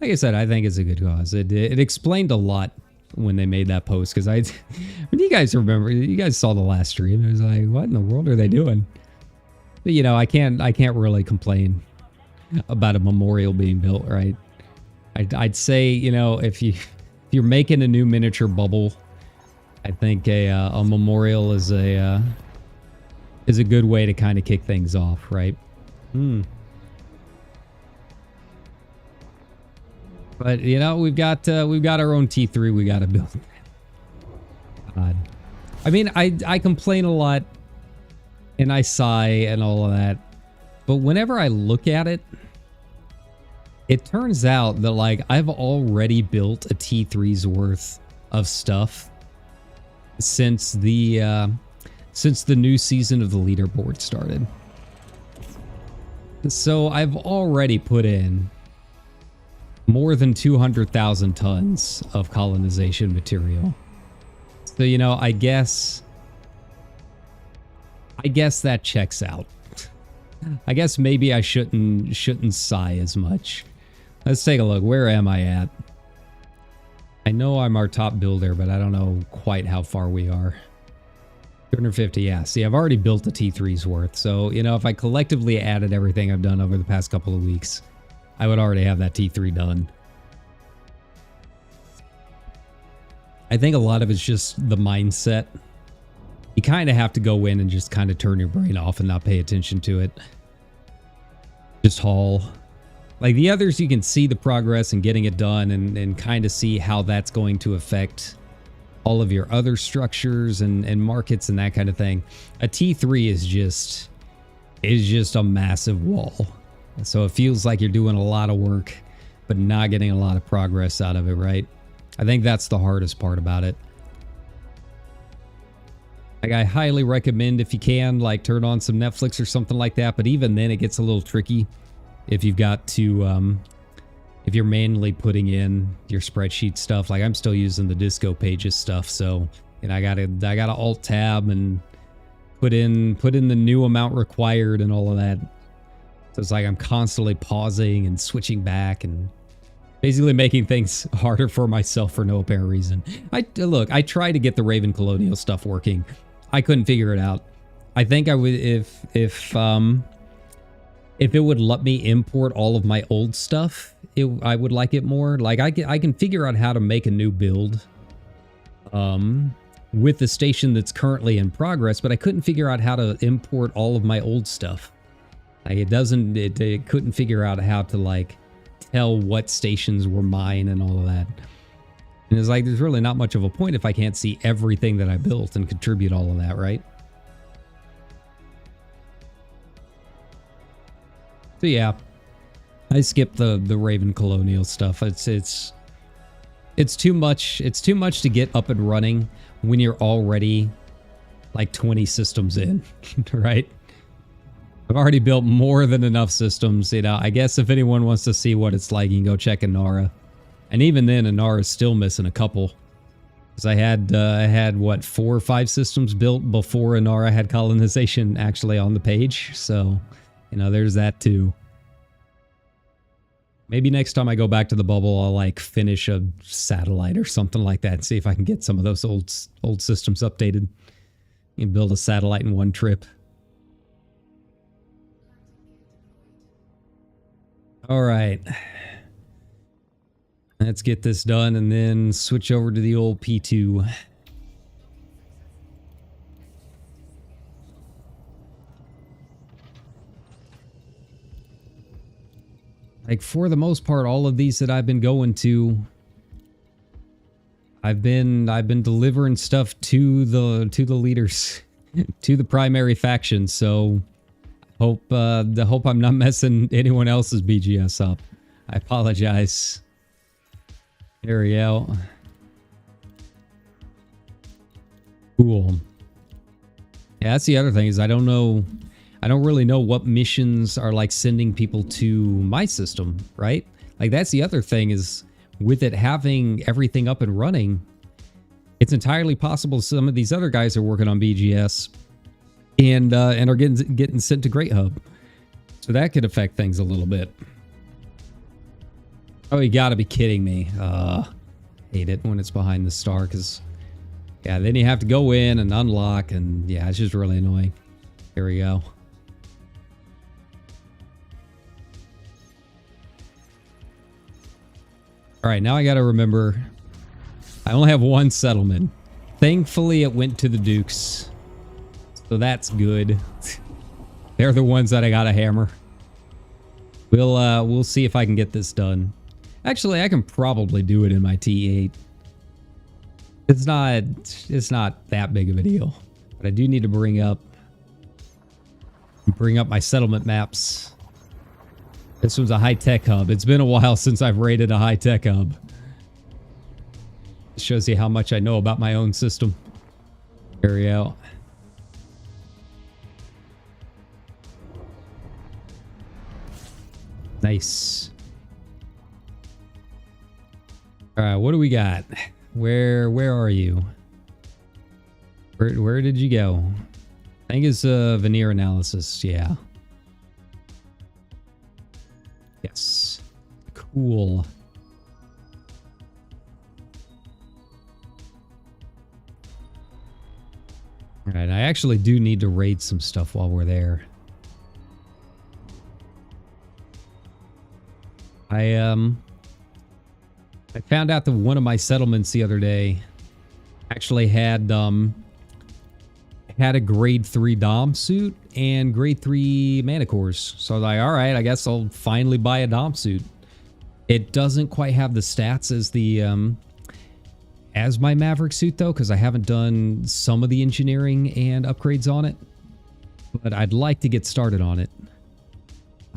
Like I said, I think it's a good cause. It explained a lot when they made that post, because when you guys remember, you guys saw the last stream, it was like, what in the world are they doing? But you know, I can't really complain about a memorial being built, right? I'd say, you know, if you're making a new miniature bubble, I think a memorial is a good way to kind of kick things off, right? But you know, we've got our own T3 we got to build. God. I mean, I complain a lot and I sigh and all of that, but whenever I look at it, it turns out that like I've already built a T3's worth of stuff since the new season of the leaderboard started. So I've already put in more than 200,000 tons of colonization material. So, you know, I guess that checks out. I guess maybe I shouldn't sigh as much. Let's take a look. Where am I at? I know I'm our top builder, but I don't know quite how far we are. 250, yeah. See, I've already built the T3's worth. So, you know, if I collectively added everything I've done over the past couple of weeks, I would already have that T3 done. I think a lot of it's just the mindset. You kind of have to go in and just kind of turn your brain off and not pay attention to it. Just haul. Like the others, you can see the progress and getting it done and kind of see how that's going to affect all of your other structures and markets and that kind of thing. A T3 is just a massive wall. So it feels like you're doing a lot of work, but not getting a lot of progress out of it, right? I think that's the hardest part about it. Like, I highly recommend, if you can, like turn on some Netflix or something like that. But even then, it gets a little tricky if you've got to, if you're manually putting in your spreadsheet stuff. Like I'm still using the Disco Pages stuff, so and I gotta Alt Tab and put in the new amount required and all of that. So it's like I'm constantly pausing and switching back and basically making things harder for myself for no apparent reason. Look, I tried to get the Raven Colonial stuff working. I couldn't figure it out. I think I would if it would let me import all of my old stuff, I would like it more. Like I can figure out how to make a new build with the station that's currently in progress, but I couldn't figure out how to import all of my old stuff. Like it couldn't figure out how to like tell what stations were mine and all of that. And it's like, there's really not much of a point if I can't see everything that I built and contribute all of that, right? So yeah, I skipped the Raven Colonial stuff. It's too much. It's too much to get up and running when you're already like 20 systems in, right? I've already built more than enough systems. You know, I guess if anyone wants to see what it's like, you can go check Inara. And even then, Inara's still missing a couple. Because I had what, 4 or 5 systems built before Inara had colonization actually on the page. So, you know, there's that too. Maybe next time I go back to the bubble, I'll like finish a satellite or something like that and see if I can get some of those old systems updated. You can build a satellite in one trip. All right. Let's get this done and then switch over to the old P2. Like, for the most part, all of these that I've been going to, I've been delivering stuff to the leaders, to the primary faction. So hope I'm not messing anyone else's BGS up. I apologize. There we go. Cool. Yeah, that's the other thing, is I don't really know what missions are like sending people to my system, right? Like, that's the other thing, is with it having everything up and running, it's entirely possible some of these other guys are working on BGS and are getting sent to Great Hub. So that could affect things a little bit. Oh, you gotta be kidding me. Hate it when it's behind the star, because yeah, then you have to go in and unlock, and yeah, it's just really annoying. Here we go. All right, now I gotta remember, I only have one settlement. Thankfully, it went to the Dukes, so that's good. They're the ones that I gotta hammer. We'll see if I can get this done. Actually, I can probably do it in my T8. It's not that big of a deal, but I do need to bring up my settlement maps. This one's a high-tech hub. It's been a while since I've raided a high-tech hub. It shows you how much I know about my own system. Here we go. Nice. All right, what do we got? Where are you? Where did you go? I think it's veneer analysis. Yeah. Yes. Cool. All right, I actually do need to raid some stuff while we're there. I found out that one of my settlements the other day actually had a grade 3 Dom suit and grade 3 mana cores. So I was like, all right, I guess I'll finally buy a Dom suit. It doesn't quite have the stats as the as my Maverick suit though, because I haven't done some of the engineering and upgrades on it. But I'd like to get started on it.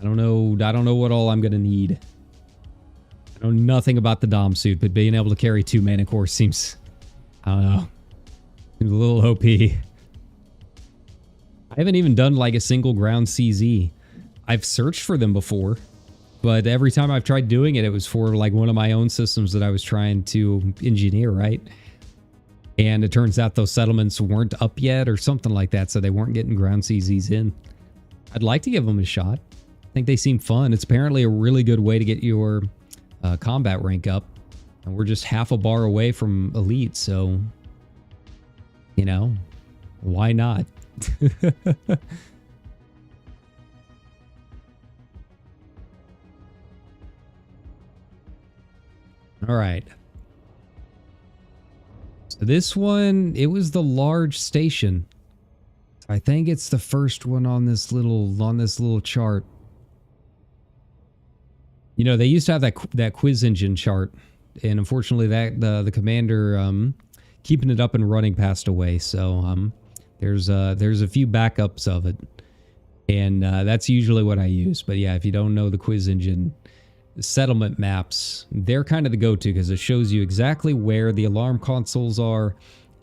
I don't know what all I'm gonna need. I know nothing about the Dom suit, but being able to carry 2 mana cores seems, I don't know, a little OP. I haven't even done like a single ground CZ. I've searched for them before, but every time I've tried doing it, it was for like one of my own systems that I was trying to engineer, right? And it turns out those settlements weren't up yet or something like that, so they weren't getting ground CZs in. I'd like to give them a shot. I think they seem fun. It's apparently a really good way to get your combat rank up. And we're just half a bar away from elite, so, you know, why not? All right. So this one, it was the large station. I think it's the first one on this little chart. You know, they used to have that quiz engine chart, and unfortunately that the commander keeping it up and running passed away. So there's a few backups of it, and that's usually what I use. But yeah, if you don't know the quiz engine, the settlement maps, they're kind of the go-to because it shows you exactly where the alarm consoles are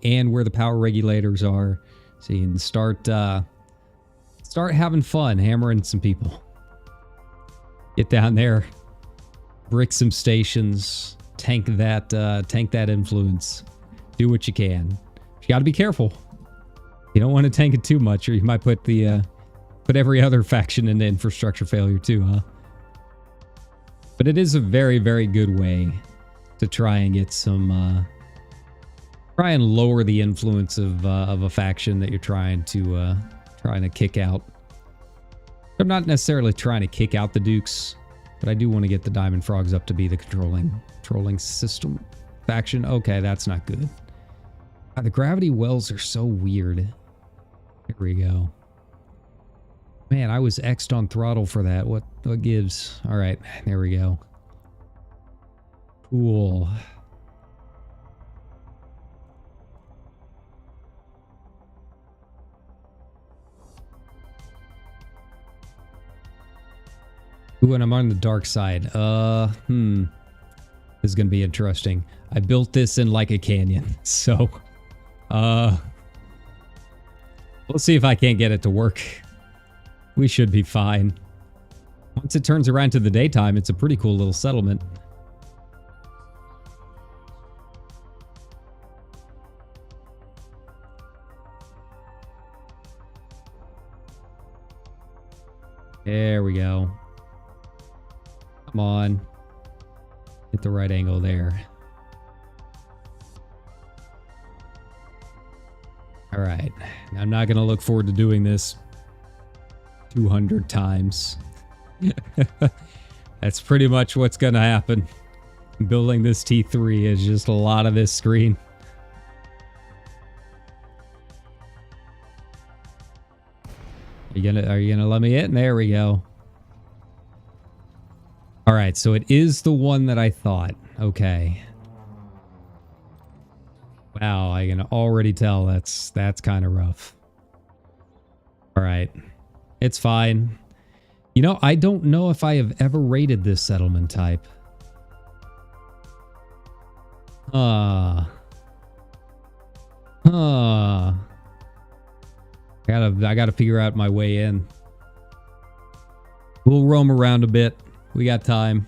and where the power regulators are, so you can start having fun hammering some people. Get down there, brick some stations, tank that influence. Do what you can. You got to be careful. You don't want to tank it too much, or you might put every other faction into infrastructure failure too, huh? But it is a very, very good way to try and get some, try and lower the influence of a faction that you're trying to kick out. I'm not necessarily trying to kick out the Dukes, but I do want to get the Diamond Frogs up to be the controlling system faction. Okay, that's not good. The gravity wells are so weird. Here we go. Man, I was X'd on throttle for that. What gives? All right, there we go. Cool. Ooh, and I'm on the dark side. This is gonna be interesting. I built this in like a canyon, so we'll see if I can't get it to work. We should be fine. Once it turns around to the daytime, it's a pretty cool little settlement. There we go. Come on. Hit the right angle there. All right. I'm not going to look forward to doing this 200 times. That's pretty much what's going to happen. Building this T3 is just a lot of this screen. Are you gonna let me in? There we go. All right, so it is the one that I thought. Okay. Wow, I can already tell that's kind of rough. All right. It's fine. You know, I don't know if I have ever rated this settlement type. I gotta figure out my way in. We'll roam around a bit. We got time.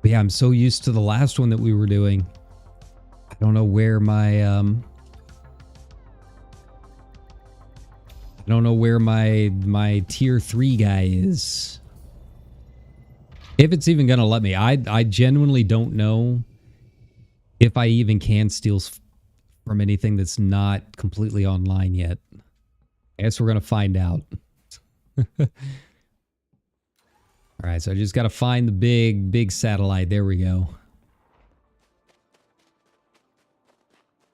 But yeah, I'm so used to the last one that we were doing. I don't know where my my tier 3 guy is. If it's even gonna let me. I genuinely don't know if I even can steal from anything that's not completely online yet. I guess we're gonna find out. All right, so I just got to find the big satellite. There we go.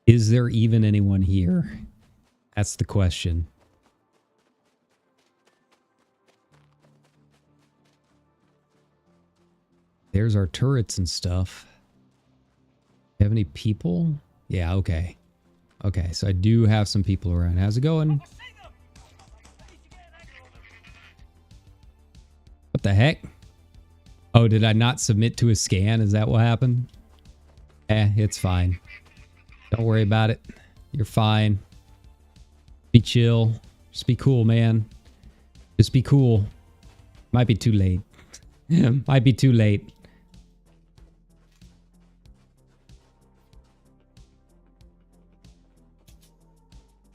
Is there even anyone here? That's the question. There's our turrets and stuff. Have any people? Yeah, okay. Okay, so I do have some people around. How's it going? What the heck? Oh, did I not submit to a scan? Is that what happened? It's fine. Don't worry about it. You're fine. Be chill. Just be cool, man. Just be cool. Might be too late. Might be too late.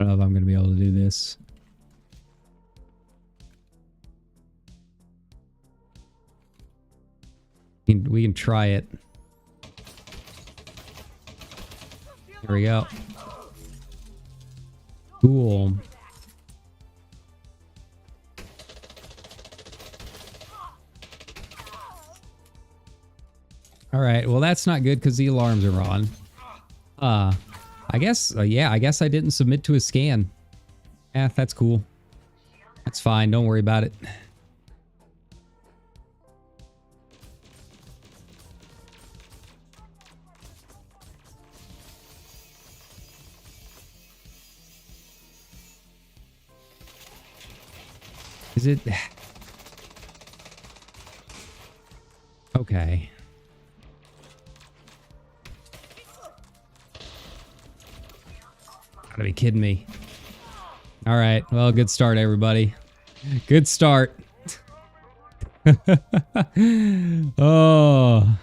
I don't know if I'm going to be able to do this. We can try it. Here we go. Cool. All right. Well, that's not good because the alarms are on. I guess, yeah, I guess I didn't submit to a scan. Yeah, that's cool. That's fine. Don't worry about it. Is it? Okay. Gotta be kidding me. All right. Well, good start, everybody. Good start. Oh.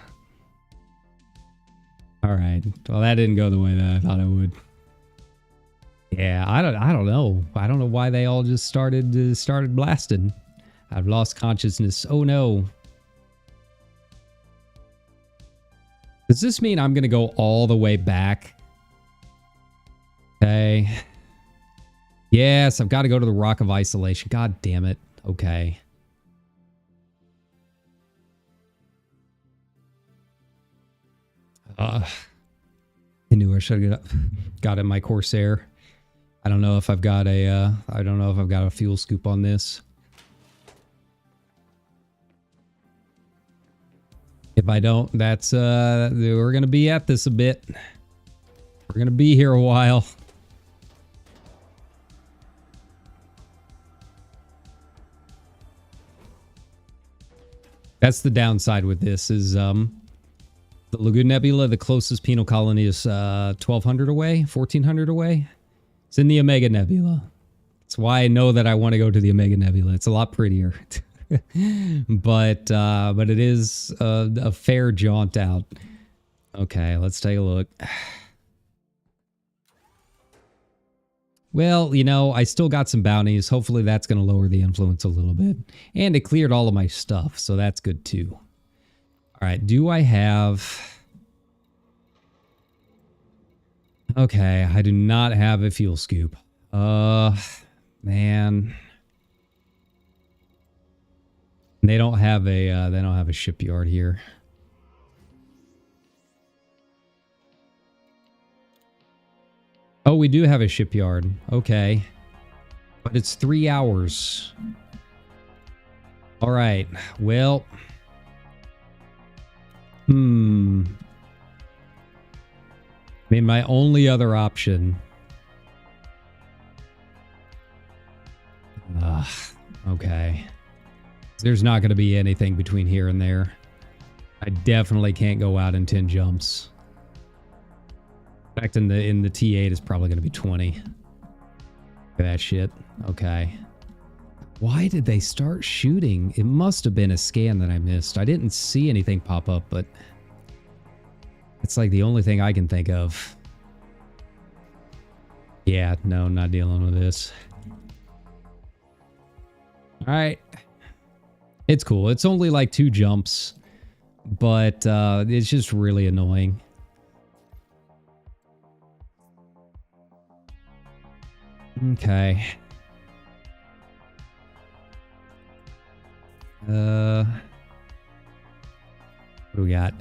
All right. Well, that didn't go the way that I thought it would. Yeah, I don't know. I don't know why they all just started blasting. I've lost consciousness. Oh no. Does this mean I'm going to go all the way back? Okay. Yes, I've got to go to the Rock of Isolation. God damn it. Okay. I knew I should have got in my Corsair. I don't know if I've got a fuel scoop on this. If I don't, that's we're gonna be at this a bit. We're gonna be here a while. That's the downside with this is the Lagoon Nebula, the closest penal colony is 1,200 away, 1,400 away. It's in the Omega Nebula. That's why I know that I want to go to the Omega Nebula. It's a lot prettier. but it is a fair jaunt out. Okay, let's take a look. Well, you know, I still got some bounties. Hopefully that's going to lower the influence a little bit. And it cleared all of my stuff, so that's good too. All right, do I have... Okay, I do not have a fuel scoop. Man. They don't have a shipyard here. Oh, we do have a shipyard. Okay. But it's 3 hours. All right. Well. I mean, my only other option. Okay. There's not going to be anything between here and there. I definitely can't go out in 10 jumps. In fact, in the T8 is probably going to be 20. Look at that shit. Okay. Why did they start shooting? It must have been a scan that I missed. I didn't see anything pop up, but it's like the only thing I can think of. Yeah, no, not dealing with this. All right. It's cool. It's only like 2 jumps, but it's just really annoying. Okay. What do we got?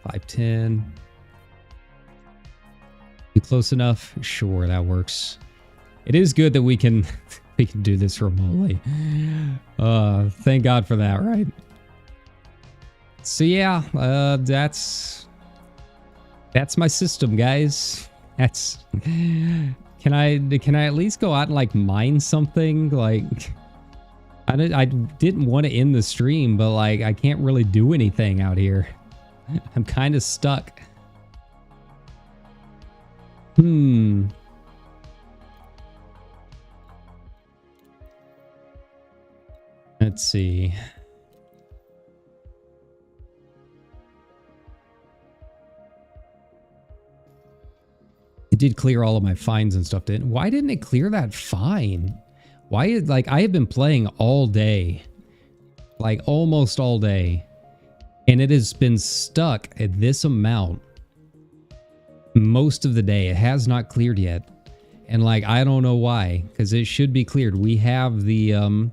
510. You close enough? Sure, that works. It is good that we can do this remotely. Thank God for that, right? So yeah, that's my system, guys. That's can I at least go out and like mine something? Like I didn't want to end the stream, but like I can't really do anything out here. I'm kind of stuck. Let's see. It did clear all of my fines and stuff, didn't? Why didn't it clear that fine? Why, like, I have been playing all day. Like, almost all day. And it has been stuck at this amount most of the day. It has not cleared yet. And, like, I don't know why. Because it should be cleared. We have the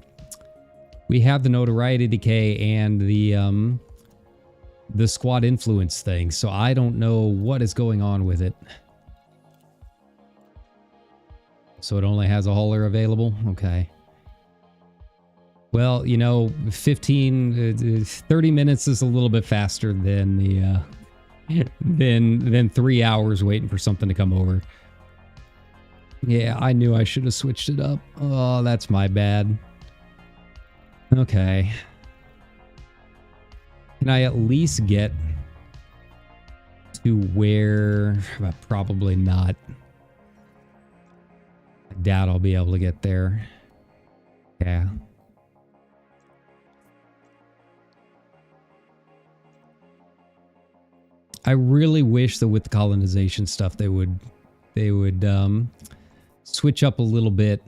notoriety decay and the squad influence thing. So I don't know what is going on with it. So it only has a hauler available? Okay. Well, you know, 30 minutes is a little bit faster than the than 3 hours waiting for something to come over. Yeah, I knew I should have switched it up. Oh, that's my bad. Okay. Can I at least get to where... Probably not. I doubt I'll be able to get there. Yeah. I really wish that with the colonization stuff they would switch up a little bit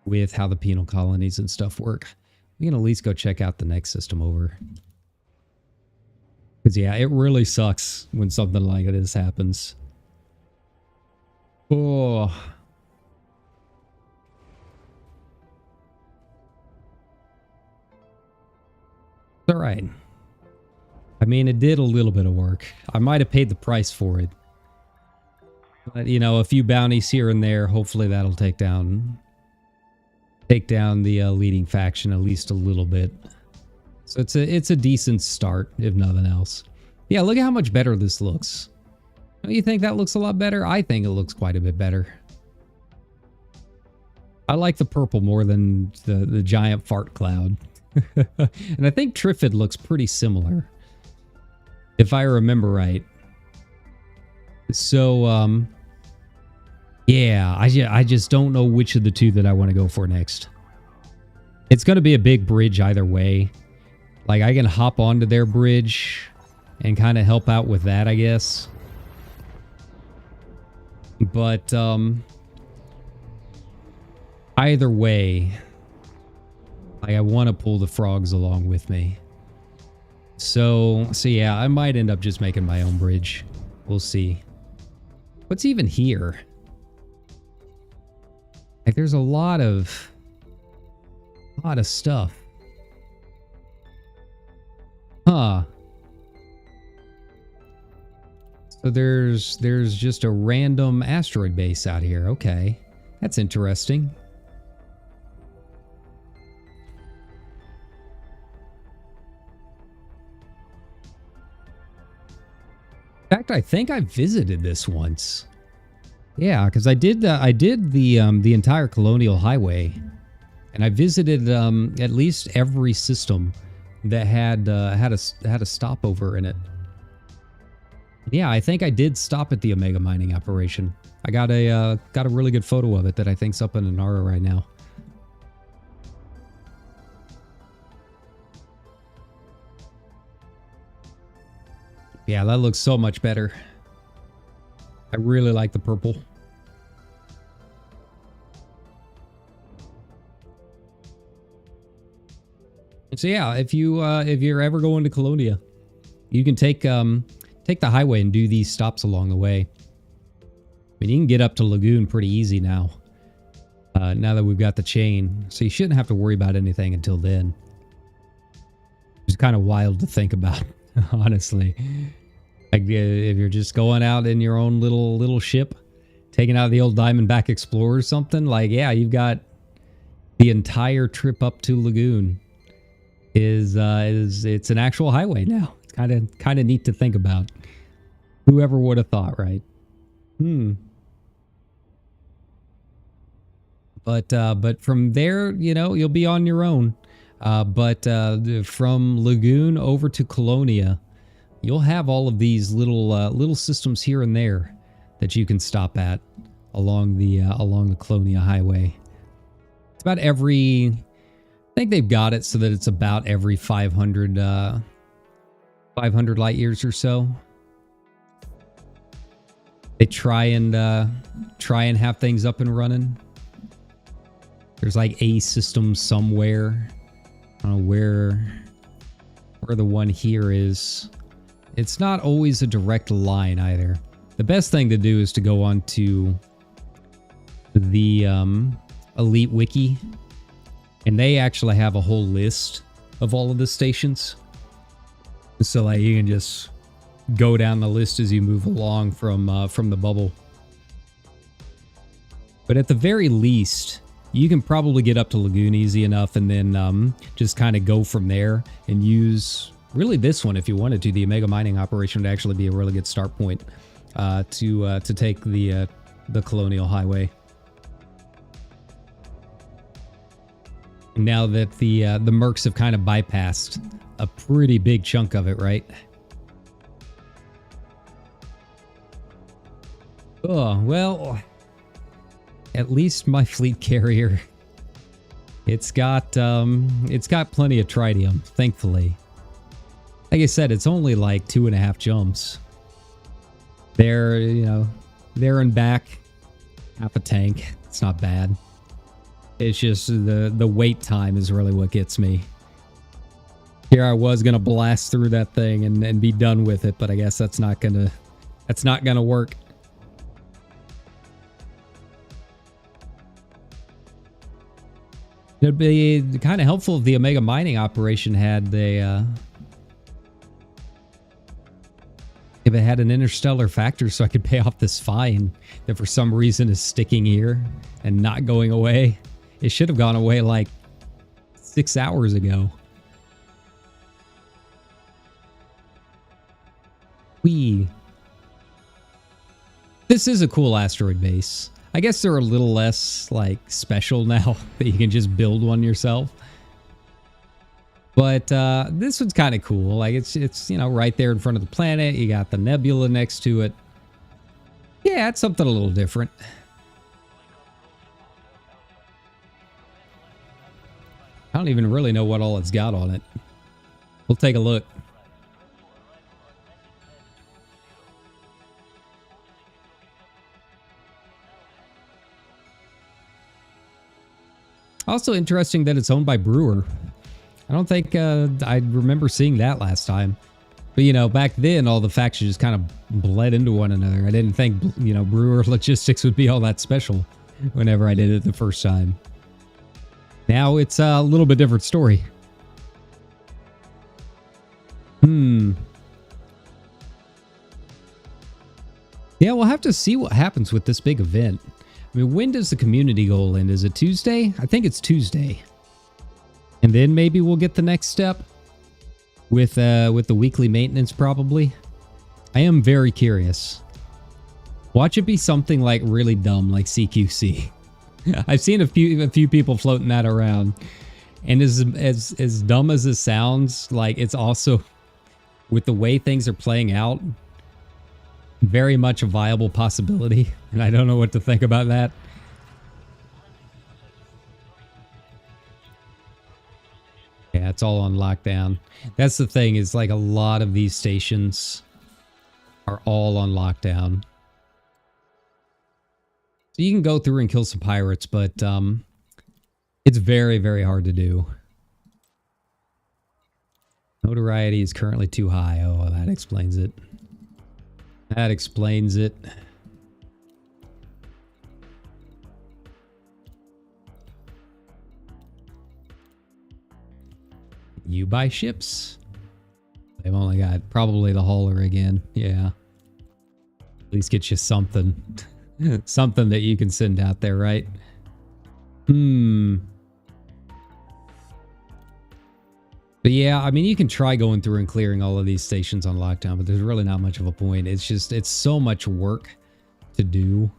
with how the penal colonies and stuff work. We can at least go check out the next system over. Because yeah, it really sucks when something like this happens. Oh. It's all right. I mean, it did a little bit of work. I might have paid the price for it. But, you know, a few bounties here and there, hopefully that'll take down the leading faction at least a little bit. So it's a decent start, if nothing else. Yeah, look at how much better this looks. Don't you think that looks a lot better? I think it looks quite a bit better. I like the purple more than the giant fart cloud. And I think Trifid looks pretty similar, if I remember right. So, yeah, I just don't know which of the two that I want to go for next. It's going to be a big bridge either way. Like, I can hop onto their bridge and kind of help out with that, I guess. But, either way, like, I want to pull the frogs along with me. So yeah, I might end up just making my own bridge. We'll see. What's even here? Like, there's a lot of stuff. Huh. So there's just a random asteroid base out here. Okay. That's interesting. In fact, I think I visited this once. Yeah, because I did the entire Colonial Highway, and I visited at least every system that had a stopover in it. Yeah, I think I did stop at the Omega mining operation. I got a really good photo of it that I think's up in Inara right now. Yeah, that looks so much better. I really like the purple. So yeah, if you're ever going to Colonia, you can take the highway and do these stops along the way. I mean, you can get up to Lagoon pretty easy now. Now that we've got the chain, so you shouldn't have to worry about anything until then. It's kind of wild to think about, honestly. Like, if you're just going out in your own little ship, taking out the old Diamondback Explorer or something, like, yeah, you've got the entire trip up to Lagoon is it's an actual highway now. It's kind of neat to think about. Whoever would have thought, right? But from there, you know, you'll be on your own. But from Lagoon over to Colonia, you'll have all of these little systems here and there that you can stop at along the Colonia Highway. It's about every, I think they've got it so that it's about every 500 light years or so. They try and have things up and running. There's like a system somewhere. I don't know where the one here is. It's not always a direct line either. The best thing to do is to go on to the Elite Wiki, and they actually have a whole list of all of the stations. So like you can just go down the list as you move along from the bubble. But at the very least, you can probably get up to Lagoon easy enough, and then just kind of go from there and use really this one if you wanted to. The Omega mining operation would actually be a really good start point to take the Colonial Highway. Now that the Mercs have kind of bypassed a pretty big chunk of it, right? Oh, well, at least my fleet carrier, it's got plenty of tritium, thankfully. Like I said, it's only like 2.5 jumps. There and back, half a tank. It's not bad. It's just the wait time is really what gets me. Here I was gonna blast through that thing and be done with it, but I guess that's not gonna work. It'd be kind of helpful if the Omega mining operation had if it had an interstellar factor so I could pay off this fine that for some reason is sticking here and not going away. It should have gone away like 6 hours ago. This is a cool asteroid base. I guess they're a little less like special now that you can just build one yourself. But this one's kind of cool. Like it's you know, right there in front of the planet. You got the nebula next to it. Yeah, it's something a little different. I don't even really know what all it's got on it. We'll take a look. Also interesting that it's owned by Brewer. I don't think I remember seeing that last time. But, you know, back then, all the factions just kind of bled into one another. I didn't think, you know, Brewer Logistics would be all that special whenever I did it the first time. Now it's a little bit different story. Yeah, we'll have to see what happens with this big event. I mean, when does the community goal end? Is it Tuesday? I think it's Tuesday. And then maybe we'll get the next step with the weekly maintenance, probably. I am very curious. Watch it be something like really dumb, like CQC. I've seen a few people floating that around, and as dumb as it sounds, like it's also, with the way things are playing out, very much a viable possibility, and I don't know what to think about that. Yeah, it's all on lockdown. That's the thing, is like a lot of these stations are all on lockdown. So you can go through and kill some pirates, but it's very, very hard to do. Notoriety is currently too high. Oh, that explains it. That explains it. You buy ships? They've only got probably the hauler again. Yeah. At least get you something. Something that you can send out there, right? But yeah, I mean, you can try going through and clearing all of these stations on lockdown, but there's really not much of a point. It's just, it's so much work to do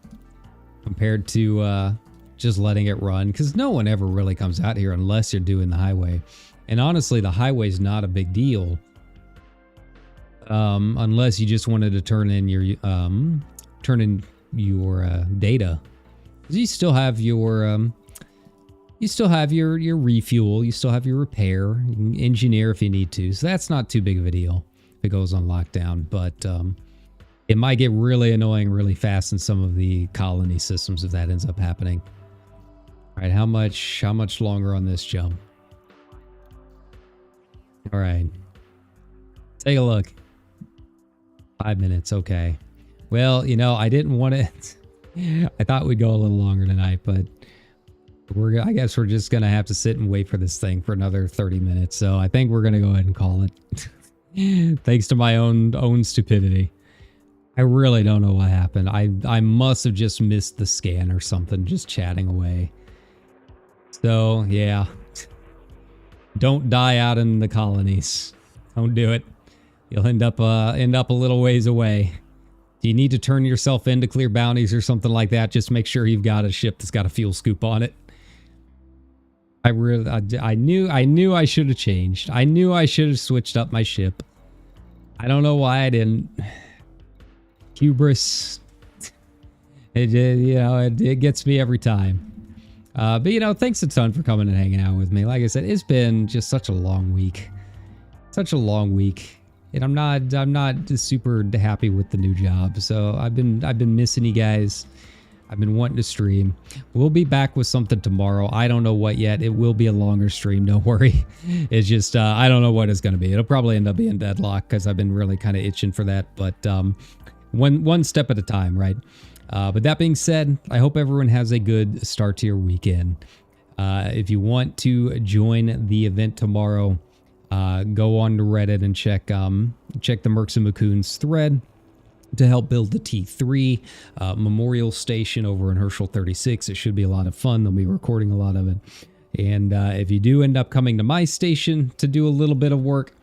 compared to just letting it run, because no one ever really comes out here unless you're doing the highway. And honestly, the highway's not a big deal unless you just wanted to turn in your data. You still have your your refuel, you still have your repair, you can engineer if you need to. So that's not too big of a deal if it goes on lockdown, but it might get really annoying really fast in some of the colony systems if that ends up happening. All right, how much longer on this jump? All right. Take a look. 5 minutes, okay. Well, you know, I didn't want it. I thought we'd go a little longer tonight, but I guess we're just gonna have to sit and wait for this thing for another 30 minutes. So I think we're gonna go ahead and call it. Thanks to my own stupidity. I really don't know what happened. I must have just missed the scan or something, just chatting away. So yeah. Don't die out in the colonies. Don't do it. You'll end up a little ways away. Do you need to turn yourself in to clear bounties or something like that? Just make sure you've got a ship that's got a fuel scoop on it. I knew I should have changed. I knew I should have switched up my ship. I don't know why I didn't. Hubris. It gets me every time. But you know, thanks a ton for coming and hanging out with me. Like I said, it's been just such a long week. Such a long week. And I'm not just super happy with the new job. So I've been missing you guys. I've been wanting to stream. We'll be back with something tomorrow. I don't know what yet. It will be a longer stream, don't worry. It's just I don't know what it's going to be. It'll probably end up being Deadlock because I've been really kind of itching for that. But one step at a time, right? But that being said, I hope everyone has a good start to your weekend. If you want to join the event tomorrow, go on to Reddit and check the Mercs and Macoons thread to help build the T3 memorial station over in Herschel 36. It should be a lot of fun. They'll be recording a lot of it. And if you do end up coming to my station to do a little bit of work,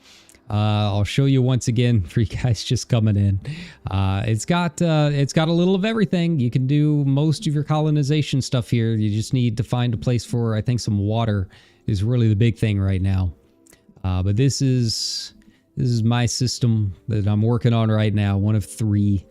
I'll show you once again for you guys just coming in. It's got a little of everything. You can do most of your colonization stuff here. You just need to find a place for, I think, some water is really the big thing right now. But this is my system that I'm working on right now, one of 3.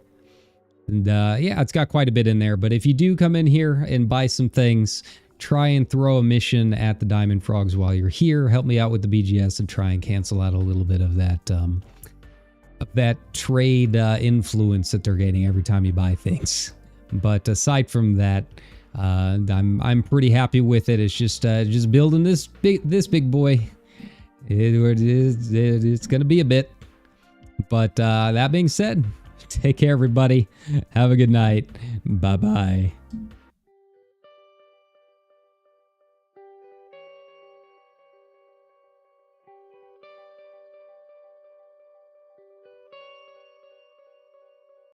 And yeah, it's got quite a bit in there. But if you do come in here and buy some things, try and throw a mission at the Diamond Frogs while you're here. Help me out with the BGS and try and cancel out a little bit of that trade influence that they're getting every time you buy things. But aside from that, I'm pretty happy with it. It's just building this big boy. It's gonna be a bit. But that being said, take care, everybody. Have a good night. Bye bye.